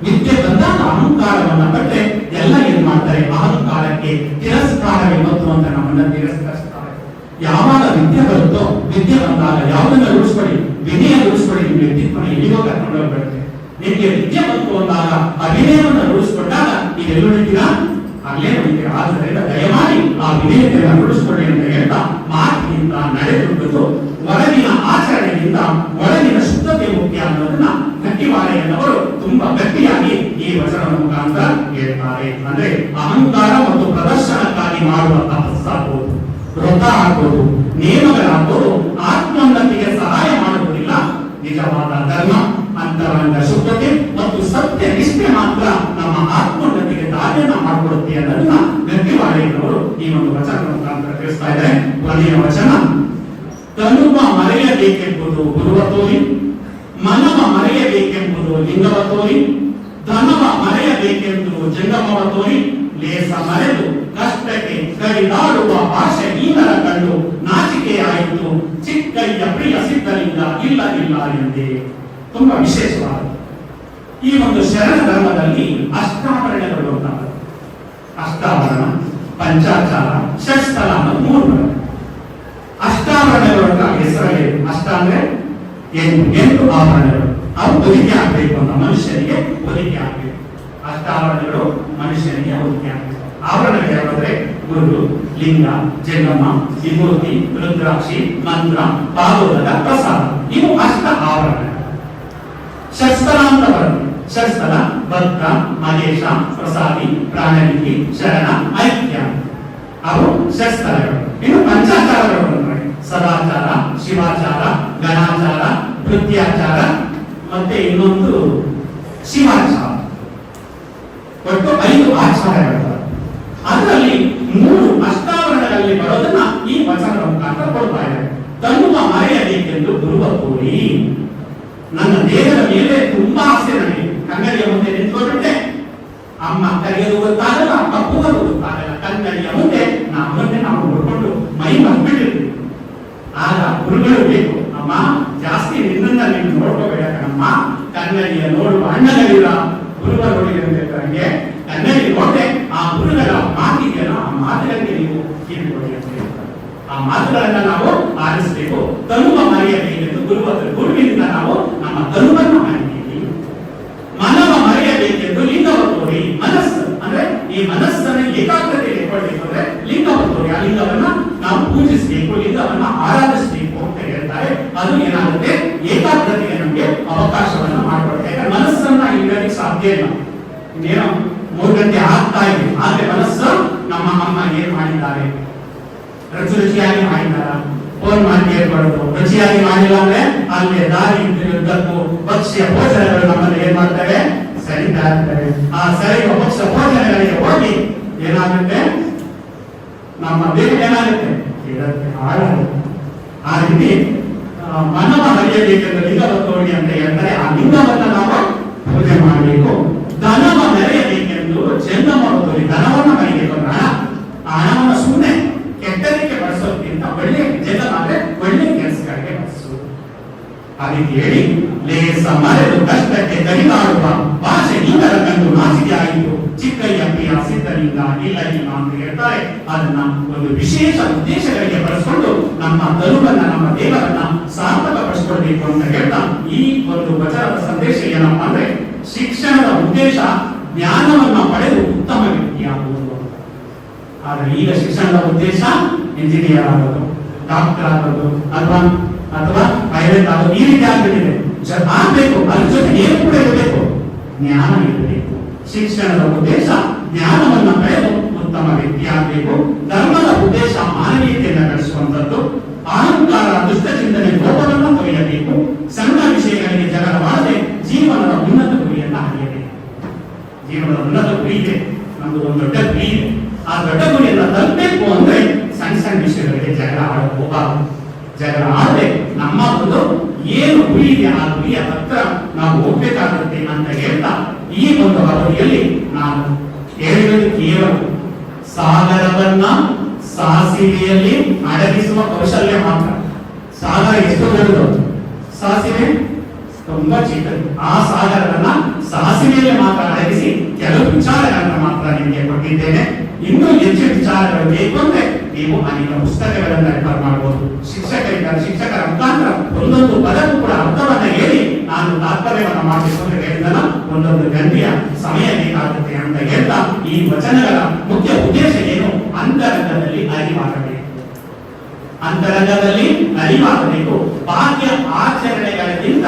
ವಿದ್ಯೆ ಬಂದಾಗ ಅಹಂಕಾರವನ್ನ ಪಟ್ಟರೆ ಎಲ್ಲ ಏನ್ ಮಾಡ್ತಾರೆ, ಅಹಂಕಾರಕ್ಕೆ ತಿರಸ್ಕಾರವೇ ಮತ್ತು ಅಂತ ನಮ್ಮನ್ನ ತಿರಸ್ಕರಿಸ್ತಾರೆ. ಯಾವಾಗ ವಿದ್ಯೆ ಬರುತ್ತೋ, ವಿದ್ಯೆ ಬಂದಾಗ ಯಾವುದನ್ನ ರೂಢಿಸ್ಕೊಳ್ಳಿ, ವಿನಯ ರೂಢಿಸ್ಕೊಳ್ಳಿ, ನಿಮ್ಮ ವ್ಯಕ್ತಿತ್ವನ ಎಲ್ಲಿಗೋ ಕರ್ಕೊಂಡು ಹೋಗ್ಬಿಡುತ್ತೆ. ನಿಮಗೆ ವಿದ್ಯೆ ಬಂತು ಅಂದಾಗ ಆ ವಿನಯವನ್ನು ರೂಢಿಸ್ಕೊಂಡಾಗ ನೀವೆಲ್ಲ ಉಳಿತೀರಾ, ಅಲ್ಲೇ ಉಳಿತೀರಾ. ಆದ್ದರಿಂದ ದಯಮಾಡಿ ಆ ವಿನಯತೆಯನ್ನು ರೂಢಿಸ್ಕೊಳ್ಳಿ ಅಂತ ಹೇಳ್ತಾ, ಮಾತಿನಿಂದ ನಡೆದುಕೊಂಡು ಹೊರಗಿನ ಆಚರಣೆಯಿಂದ ಒಳಗಿನ ಶುದ್ಧತೆ ಮುಖ್ಯ ಅನ್ನೋದನ್ನ ಗಟ್ಟಿವಾಳೆಯನ್ನವರು ತುಂಬಾ ಗಟ್ಟಿಯಾಗಿ ಈ ವಚನದ ಮುಖಾಂತರ ಹೇಳ್ತಾರೆ. ಅಂದ್ರೆ ಅಹಂಕಾರ ಮತ್ತು ಪ್ರದರ್ಶನಕ್ಕಾಗಿ ಮಾಡುವ ತಪಸ್ಸಾಗ್ಬೋದು, ವ್ರತ ಆಗ್ಬೋದು, ನಿಯಮಗಳಾಗ್ಬೋದು ಆತ್ಮೋನ್ನತಿಗೆ ಸಹಾಯ ಮಾಡುವುದಿಲ್ಲ. ನಿಜವಾದ ಧರ್ಮ, ಅಂತರಂಗ ಶುದ್ಧತೆ ಮತ್ತು ಸತ್ಯ ನಿಷ್ಠೆ ಮಾತ್ರ ನಮ್ಮ ಆತ್ಮೋನ್ನತಿಗೆ ದಾರಿಯನ್ನ ಮಾಡಿಕೊಡುತ್ತೆ ಅನ್ನೋದನ್ನ ಗಟ್ಟಿವಾಳೆಯನ್ನವರು ಈ ಒಂದು ವಚನದ ಮುಖಾಂತರ ತಿಳಿಸ್ತಾ ಇದ್ದಾರೆ. ಕೊನೆಯ ವಚನ, ತನುವ ಮರೆಯಬೇಕೆಂಬುದು ಗುರುವ ತೋರಿ, ಮನವ ಮರೆಯಬೇಕೆಂಬುದು ಲಿಂಗವ ತೋರಿ, ಧನವ ಮರೆಯಬೇಕೆಂಬುದು ಜಂಗಮವ ತೋರಿ, ಲೇಸ ಮರೆದು ಕಷ್ಟಕ್ಕೆ ಕಡಿದಾಡುವ ಆಶೆ ಈಗರ ಕಂಡು ನಾಚಿಕೆಯಾಯಿತು, ಚಿಕ್ಕಯ್ಯ ಪ್ರಿಯ ಸಿದ್ಧಲಿಂಗ ಇಲ್ಲ ಎಂದೇ. ತುಂಬಾ ವಿಶೇಷವಾದ ಈ ಒಂದು ಶರಣ ಧರ್ಮದಲ್ಲಿ ಅಷ್ಟಾವರಣಗಳು ಅಂತ, ಅಷ್ಟಾವರಣ, ಪಂಚಾಚಾರ, ಷಟ್ಸ್ಥಲ ಅನ್ನೋ 3 ಬರುತ್ತೆ. ಅಷ್ಟಾವರಣಗಳು ಅಂತ ಹೆಸರಲ್ಲಿ, ಅಷ್ಟ ಅಂದ್ರೆ 8 ಆವರಣಗಳು. ಅವು ಹೊದಿಕೆ ಆಗ್ಬೇಕು ಅಂತ, ಮನುಷ್ಯನಿಗೆ ಹೊದಿಕೆ ಆಗ್ಬೇಕು. ಅಷ್ಟಾವರಣಗಳು ಮನುಷ್ಯನಿಗೆ ಹೊದಿಕೆ ಆಗ್ಬೇಕು. ಆವರಣಗಳು ಯಾವಂದ್ರೆ ಗುರು, ಲಿಂಗ, ಜಂಗಮ, ವಿಭೂತಿ, ರುದ್ರಾಕ್ಷಿ, ಮಂತ್ರ, ಪಾದೋದಕ, ಪ್ರಸಾದ. ಇವು ಅಷ್ಟ ಆವರಣಗಳು. ಷಟ್ಸ್ಥಲ ಅಂತ ಬರುತ್ತೆ. ಷಟ್ಸ್ಥಲ ಭಕ್ತ, ಮಹೇಶ, ಪ್ರಸಾದಿ, ಪ್ರಾಣಲಿಂಗಿ, ಶರಣ, ಐಕ್ಯ. ಅವು ಷಟ್ಸ್ಥಲಗಳು. ಇನ್ನು ಪಂಚಾಚಾರಗಳು ಬಂದ್ರೆ ಸದಾಚಾರ, ಶಿವಾಚಾರ, ಗಣಾಚಾರ, ನೃತ್ಯಾಚಾರ, ಮತ್ತೆ ಇನ್ನೊಂದು ಶಿವಾಚಾರ. ಒಟ್ಟು 5 ಆಚಾರಗಳು. ಅದರಲ್ಲಿ 3 ಅಷ್ಟಾವರಣಗಳಲ್ಲಿ ಬರೋದನ್ನ ಈ ವಚನದ ಮುಖಾಂತರ ಕೊಡ್ತಾ ಇದ್ದಾರೆ. ತನ್ನುವ ಮರೆಯಬೇಕೆಂದು ಗುರುವ ತೋರಿ. ನನ್ನ ದೇಹದ ಮೇಲೆ ತುಂಬಾ ಆಸೆ ನನಗೆ. ಕನ್ನಡಿಯ ಮುಂದೆ ನಿಂತ್ಕೊಂಡ್ರೆ ಅಮ್ಮ ಕರೆಯೋದು ಗೊತ್ತಾಗಲ್ಲ, ಕಪ್ಪುವುದು ಗೊತ್ತಾಗಲ್ಲ. ಕನ್ನಡಿಯ ಮುಂದೆ ನಾವು ನೋಡ್ಕೊಂಡು ಮೈ ಬಂದ್ಬಿಟ್ಟಿರ್ತೀವಿ. ಆಗ ಗುರುಗಳು ಬೇಕು, ಅಮ್ಮ ಜಾಸ್ತಿ ನಿನ್ನನ್ನ ನೀನು ನೋಡ್ಕೋಬೇಡ ಕಣಮ್ಮ, ಕನ್ನಡಿಯ ನೋಡುವ ಅಣ್ಣಗಳಿಲ್ಲ, ಗುರುಗಳ ನೋಡಿದಂಗೆ ಕನ್ನಡಿ ನೋಡ್ದೆ ಆ ಗುರುಗಳ ಮಾತಿದೆಯಲ್ಲ, ಆ ಮಾತುಗಳಿಗೆ ನೀವು ಕಿವಿಗೊಡಿ ಅಂತ ಹೇಳ್ತಾರೆ. ಆ ಮಾತುಗಳನ್ನ ನಾವು ಆಲಿಸಬೇಕು. ತನುವ ಮರೆಯಬೇಕೆಂದು ಗುರುವಿನಿಂದ ನಾವು ನಮ್ಮ ತನುವನ್ನು ಮಾಡಿದ್ದೀವಿ. ಮನವ ಮರೆಯಬೇಕೆಂದು ಲಿಂಗವ ತೋರಿ. ಮನಸ್ಸು ಅಂದ್ರೆ ಈ ಮನಸ್ಸನ್ನು ಏಕಾಗ್ರತೆ ಇಟ್ಕೊಳ್ಬೇಕು ಅಂದ್ರೆ ಲಿಂಗವ ತೋರಿ. ಆ ಲಿಂಗವನ್ನ ನಾವು ಪೂಜಿಸಬೇಕು, ಲಿಂಗವನ್ನ ಆರಾಧಿಸಬೇಕು ಅಂತ ಹೇಳ್ತಾರೆ. ಅದು ಏನಾಗುತ್ತೆ, ಏಕಾಗ್ರತೆಗೆ ನಮಗೆ ಅವಕಾಶವನ್ನ ಮಾಡಿಕೊಡುತ್ತೆ. ಯಾಕಂದ್ರೆ ಮನಸ್ಸನ್ನ ಇಡಲಿಕ್ಕೆ ಸಾಧ್ಯ ಇಲ್ಲ. ಇನ್ನೇನೋ 3 ಗಂಟೆ ಆಗ್ತಾ ಇದೆ, ಆದ್ರೆ ಮನಸ್ಸು ನಮ್ಮ ಅಮ್ಮ ಏನ್ ಮಾಡಿದ್ದಾರೆ, ರುಚಿಯಾಗಿ ಮಾಡಿದಾರ, ಫೋನ್ ಮಾಡಿ ಕೇಳ್ಕೊಳ್ಳೋದು. ರುಚಿಯಾಗಿ ಮಾಡಿಲ್ಲ ಅಂದ್ರೆ ಅಲ್ಲಿ ದಾರಿ ಉದ್ದಕ್ಕೂ ಭಕ್ಷ್ಯ ಭೋಜನಗಳು ನಮ್ಮಲ್ಲಿ ಏನ್ ಮಾಡ್ತವೆ, ಸರಿತಾ ಇರ್ತವೆ. ಆ ಸರಿಯುವ ಭಕ್ಷ್ಯ ಭೋಜನಗಳಿಗೆ ಹೋಗಿ ಏನಾಗುತ್ತೆ, ನಮ್ಮ ದೇಹ ಏನಾಗುತ್ತೆ, ಹಾಳಾಗುತ್ತೆ. ಆ ರೀತಿ ಮನವ ಮರೆಯಬೇಕೆಂದು ಲಿಂಗವ ತೋರಿ ಅಂತ ಹೇಳ್ತಾರೆ. ಆ ಲಿಂಗವನ್ನ ನಾವು ಪೂಜೆ ಮಾಡಬೇಕು. ಧನವ ಮೆರೆಯಬೇಕೆಂದು ಜಂಗಮವ ತೋರಿ. ಧನವನ್ನ ಮರೆಯಬೇಕು. ಹಣವನ್ನು ಸುಮ್ಮನೆ ಕೆಟ್ಟದಕ್ಕೆ ಬಳಸೋದ್ಕಿಂತ ಒಳ್ಳೆ ಜಂಗಮ ಅಂದ್ರೆ ಒಳ್ಳೆ ಕೆಲಸಗಳಿಗೆ ಬಳಸು. ಅದಕ್ಕೆ ಹೇಳಿ, ಲೇಸ ಮರೆದು ಕಷ್ಟಕ್ಕೆ ಕಡಿದಾಡುವ ಭಾಷೆ ಈಗರ ಕಂಡು ನಾಚಿಕೆ ಆಯಿತು, ಚಿಕ್ಕಯ್ಯ ಪ್ರಿಯ ಸಿದ್ಧಲಿಂಗ ಇಲ್ಲ ಅಂತ ಹೇಳ್ತಾರೆ. ಅದನ್ನ ಒಂದು ವಿಶೇಷ ಉದ್ದೇಶಗಳಿಗೆ ಬಳಸಿಕೊಂಡು ನಮ್ಮ ತನುವನ್ನ, ನಮ್ಮ ದೇವರನ್ನ ಸಾರ್ಥಕಪಡಿಸಿಕೊಳ್ಬೇಕು ಅಂತ ಹೇಳ್ತಾ ಈ ಒಂದು ವಚನದ ಸಂದೇಶ ಏನಪ್ಪಾ ಅಂದ್ರೆ, ಶಿಕ್ಷಣದ ಉದ್ದೇಶ ಜ್ಞಾನವನ್ನ ಪಡೆದು ಉತ್ತಮ ವ್ಯಕ್ತಿಯಾಗುವುದು. ಆದ್ರೆ ಈಗ ಶಿಕ್ಷಣದ ಉದ್ದೇಶ ಇಂಜಿನಿಯರ್ ಆಗೋದು, ಡಾಕ್ಟರ್ ಆಗೋದು, ಅಥವಾ ಅಥವಾ ಪೈಲಟ್ ಆಗೋದು, ಈ ರೀತಿ ಆಗ್ಬಿಟ್ಟಿದೆ. ಆಗ್ಬೇಕು, ಅದ್ರ ಜೊತೆ ಏನು ಕೂಡ ಇರಬೇಕು, ಜ್ಞಾನ ಇರಬೇಕು. ಶಿಕ್ಷಣದ ಉದ್ದೇಶ ಜ್ಞಾನವನ್ನ ಪಡೆದು ಉತ್ತಮ ವ್ಯಕ್ತಿ ಆಗಬೇಕು. ಧರ್ಮದ ಉದ್ದೇಶ ಮಾನವೀಯತೆಯನ್ನು ಬೆಳೆಸುವಂತದ್ದು. ಅಹಂಕಾರ, ದುಷ್ಟ ಚಿಂತನೆ, ಲೋಪವನ್ನು ತೊರೆಯಬೇಕು. ಸಣ್ಣ ವಿಷಯಗಳಿಗೆ ಜಗಳ ಮಾಡದೆ ಜೀವನದ ಉನ್ನತ ಗುರಿಯನ್ನ ಅರಿಯಬೇಕು. ಜೀವನದ ಉನ್ನತ ಗುರಿ ಇದೆ, ನಮ್ದು ಒಂದು ದೊಡ್ಡ ಗುರಿ ಇದೆ. ಆ ದೊಡ್ಡ ಗುರಿಯನ್ನ ತಲುಪಬೇಕು ಅಂದ್ರೆ ಸಣ್ಣ ಸಣ್ಣ ವಿಷಯಗಳಿಗೆ ಜಗಳ ಆಡೋದು ಹೋಗಬಾರದು. ಜಗಳ ಆಡದೆ ನಮ್ಮ ಒಂದು ಏನು ಗುರಿ ಇದೆ ಆ ಗುರಿಯ ಹತ್ರ ನಾವು ಹೋಗ್ಬೇಕಾಗುತ್ತೆ ಅಂತ ಹೇಳ್ತಾ, ಈ ಒಂದು ಅವಧಿಯಲ್ಲಿ ನಾನು ಹೇಳಿರುವುದು ಕೇವಲ ಸಾಗರವನ್ನ ಸಾಸಿವೆಯಲ್ಲಿ ಅಡಗಿಸುವ ಕೌಶಲ್ಯ ಮಾತ್ರ. ಸಾಗರ ಎಷ್ಟು ದೊಡ್ಡದು, ಸಾಸಿವೆ ತುಂಬಾ ಚಿಕ್ಕದು. ಆ ಸಾಗರವನ್ನ ಸಾಸಿವೆಯಲ್ಲಿ ಮಾತ್ರ ಅಡಗಿಸಿ ಕೆಲವು ವಿಚಾರಗಳನ್ನ ಮಾತ್ರ ನಿಮಗೆ ಕೊಟ್ಟಿದ್ದೇನೆ. ಇನ್ನೂ ಹೆಚ್ಚು ವಿಚಾರಗಳು ಬೇಕು ಅಂದ್ರೆ ನೀವು ಅನೇಕ ಪುಸ್ತಕಗಳನ್ನ ರೆಫರ್ ಮಾಡಬಹುದು. ಶಿಕ್ಷಕರ ಮುಖಾಂತರ ಒಂದೊಂದು ಪದಕ್ಕೂ ಕೂಡ ಅರ್ಥವನ್ನ ಹೇಳಿ ನಾನು ತಾತ್ಪರ್ಯವನ್ನ ಮಾಡಬೇಕು ಅಂತ ಹೇಳಿದನ ಒಂದೊಂದು ಗಂಟೆಯ ಸಮಯ ಬೇಕಾಗುತ್ತೆ ಅಂತ ಹೇಳ್ತಾ, ಈ ವಚನಗಳ ಮುಖ್ಯ ಉದ್ದೇಶ ಏನು, ಅಂತರಂಗದಲ್ಲಿ ಅರಿವಾಗಬೇಕು. ಅಂತರಂಗದಲ್ಲಿ ಅರಿವಾಗಬೇಕು. ಬಾಹ್ಯ ಆಚರಣೆಗಳಿಂದ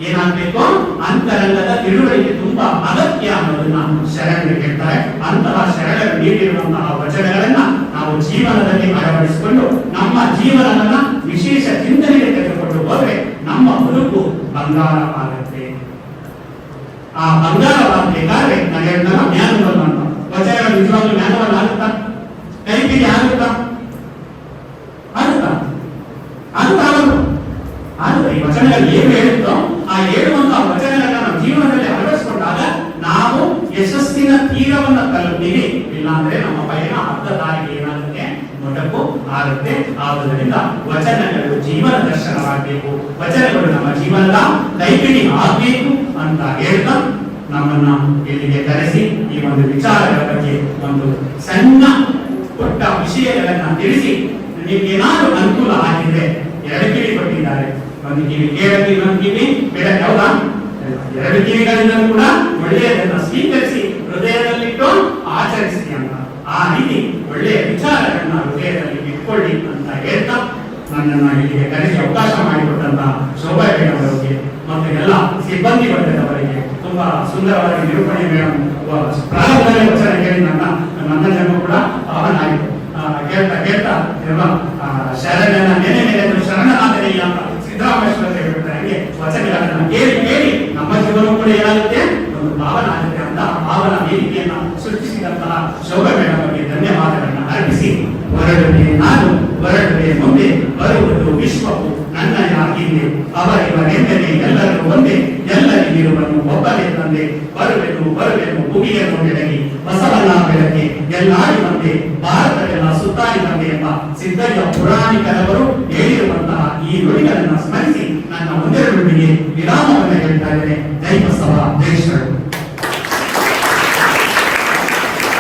ಏನಾಗಬೇಕು, ಅಂತರಂಗದ ತಿಳುವಳಿಕೆ ತುಂಬಾ ಅಗತ್ಯ ಅನ್ನೋದನ್ನ ಶರಣರು ಹೇಳ್ತಾರೆ. ಅಂತಹ ಶರಣರು ನೀಡಿರುವಂತಹ ವಚನಗಳನ್ನ ನಾವು ಜೀವನದಲ್ಲಿ ಅಳವಡಿಸಿಕೊಂಡು ನಮ್ಮ ಜೀವನವನ್ನ ವಿಶೇಷ ಚಿಂತನೆಗೆ ತೆಗೆದುಕೊಂಡು ಹೋದ್ರೆ ನಮ್ಮ ಬದುಕು ಬಂಗಾರವಾಗುತ್ತೆ. ಆ ಬಂಗಾರವಾಗಬೇಕಾದ್ರೆ ನಾನು ಹೇಳಿದ ಜ್ಞಾನವನ್ನು ಅಂತ ವಚನಗಳು ನಿಜವಾಗ್ಲೂ ಜ್ಞಾನವನ್ನು ಆಗುತ್ತಾ, ಕೈಪಿಡಿ ಆಗುತ್ತಾ, ಆಗುತ್ತಾ ಆಗುತ್ತೆ. ಈ ವಚನಗಳು ಏನು ಹೇಳುತ್ತೋ ಆ ಹೇಳುವಂತಹ ವಚನಗಳನ್ನ ನಮ್ಮ ಜೀವನದಲ್ಲಿ ಅಳವಡಿಸಿಕೊಂಡಾಗ ನಾವು ಯಶಸ್ಸಿನ ತೀರವನ್ನು ತಲುಪ್ತೀವಿ. ಇಲ್ಲಾಂದ್ರೆ ನಮ್ಮ ಪಯಣ ಅರ್ಧ ದಾರಿಗೆ ಏನಾಗುತ್ತೆ, ಮೊಟಕು ಆಗುತ್ತೆ. ಆದುದರಿಂದ ವಚನಗಳು ಜೀವನ ದರ್ಶನವಾಗಬೇಕು, ವಚನಗಳು ನಮ್ಮ ಜೀವನದ ಕೈಪಿಡಿ ಆಗಬೇಕು ಅಂತ ಹೇಳ್ತಾ ನಮ್ಮನ್ನ ಇಲ್ಲಿಗೆ ಕರೆಸಿ ಈ ಒಂದು ವಿಚಾರಗಳ ಬಗ್ಗೆ ಒಂದು ಸಣ್ಣ ಪುಟ್ಟ ವಿಷಯಗಳನ್ನ ತಿಳಿಸಿ ನಿಮ್ಗೇನಾದ್ರೂ ಅನುಕೂಲ ಆಗಿದ್ರೆ, ಎರಡು ಕಿವಿ ಕೊಟ್ಟಿದ್ದಾರೆ, ಒಂದು ಕಿವಿ ಕೇಳಕ್ಕೆ, ಇನ್ನೊಂದು ಕಿವಿ ಬೆಳಗ್ಗೆ, ಹೌದಾ? ಎರಡು ಕಿವಿಗಳಿಂದ ಕೂಡ ಒಳ್ಳೆಯದನ್ನ ಸ್ವೀಕರಿಸಿ ಹೃದಯದಲ್ಲಿಟ್ಟು ಆಚರಿಸಿ ಅಂತ, ಆ ರೀತಿ ಒಳ್ಳೆಯ ವಿಚಾರಗಳನ್ನ ಹೃದಯದಲ್ಲಿ ಇಟ್ಕೊಳ್ಳಿ ಅಂತ ಹೇಳ್ತಾ ನನ್ನನ್ನ ಇಲ್ಲಿಗೆ ಕರೆಸಿ ಅವಕಾಶ ಮಾಡಿಕೊಟ್ಟಂತಹ ಶೋಭಾ ಮೇಡಮ್ ಅವರಿಗೆ ಮತ್ತು ಎಲ್ಲ ಸಿಬ್ಬಂದಿ ವರ್ಗದವರಿಗೆ ತುಂಬಾ ಸುಂದರವಾಗಿ ನಿರೂಪಣೆ ಮೇಡಮ್ ಪ್ರಾರಂಭದಲ್ಲಿ ವಚನ ಕೇಳಿ ನನ್ನ ಜನ್ಮ ಕೂಡ ಅವನಾಯಿತು. ಕೇಳ್ತಾ ಶರಣನ ನೆನೆ ಶರಣನಾದನೆಯ ಅಂತ ಸಿದ್ದರಾಮೇಶ್ವರ ಹೇಳ್ತಾರೆ. ವಚನಗಳನ್ನ ಕೇಳಿ ನಮ್ಮ ಜೀವನ ಕೂಡ ಏನಾಗುತ್ತೆ, ಒಂದು ಭಾವನ ಆಗುತ್ತೆ ಅಂತ ಭಾವನ ವೇದಿಕೆಯನ್ನ ಸೃಷ್ಟಿಸಿದಂತಹ ಶೋಭಾ ಮೇಡಮ್ ಅವರಿಗೆ ಧನ್ಯವಾದಗಳನ್ನ ಅರ್ಪಿಸಿ, ಹೊರಡುವೆ ಮುಂದೆ ಬರುವುದು ವಿಶ್ವವು ನನ್ನಯ ಹಿಂದೆ, ಅವರಿವರೆಂದರೆ ಎಲ್ಲರೂ ಒಂದೇ, ಎಲ್ಲರಿಗಿರುವನು ಒಬ್ಬನೇ ತಂದೆ, ಬರುವೆನು ಭೂಮಿಯನ್ನು ಬೆಳಗಿ ಬಸವನ ಬೆಳಗ್ಗೆ ಎಲ್ಲಾಡಿ ಬಂದೆ, ಭಾರತವೆಲ್ಲ ಸುತ್ತಾಡಿ ಬಂದೆ ಎಂಬ ಸಿದ್ಧಯ್ಯ ಪುರಾಣಿಕರವರು ಹೇಳಿರುವಂತಹ ಈ ನುಡಿಗಳನ್ನು ಸ್ಮರಿಸಿ ನನ್ನ ಒಂದೆರಡು ನುಡಿಗೆ ವಿರಾಮವನ್ನು ಹೇಳ್ತಾ ಇದ್ದೇನೆ. ಜೈ ಬಸವ, ಜೈ ಶರಣ.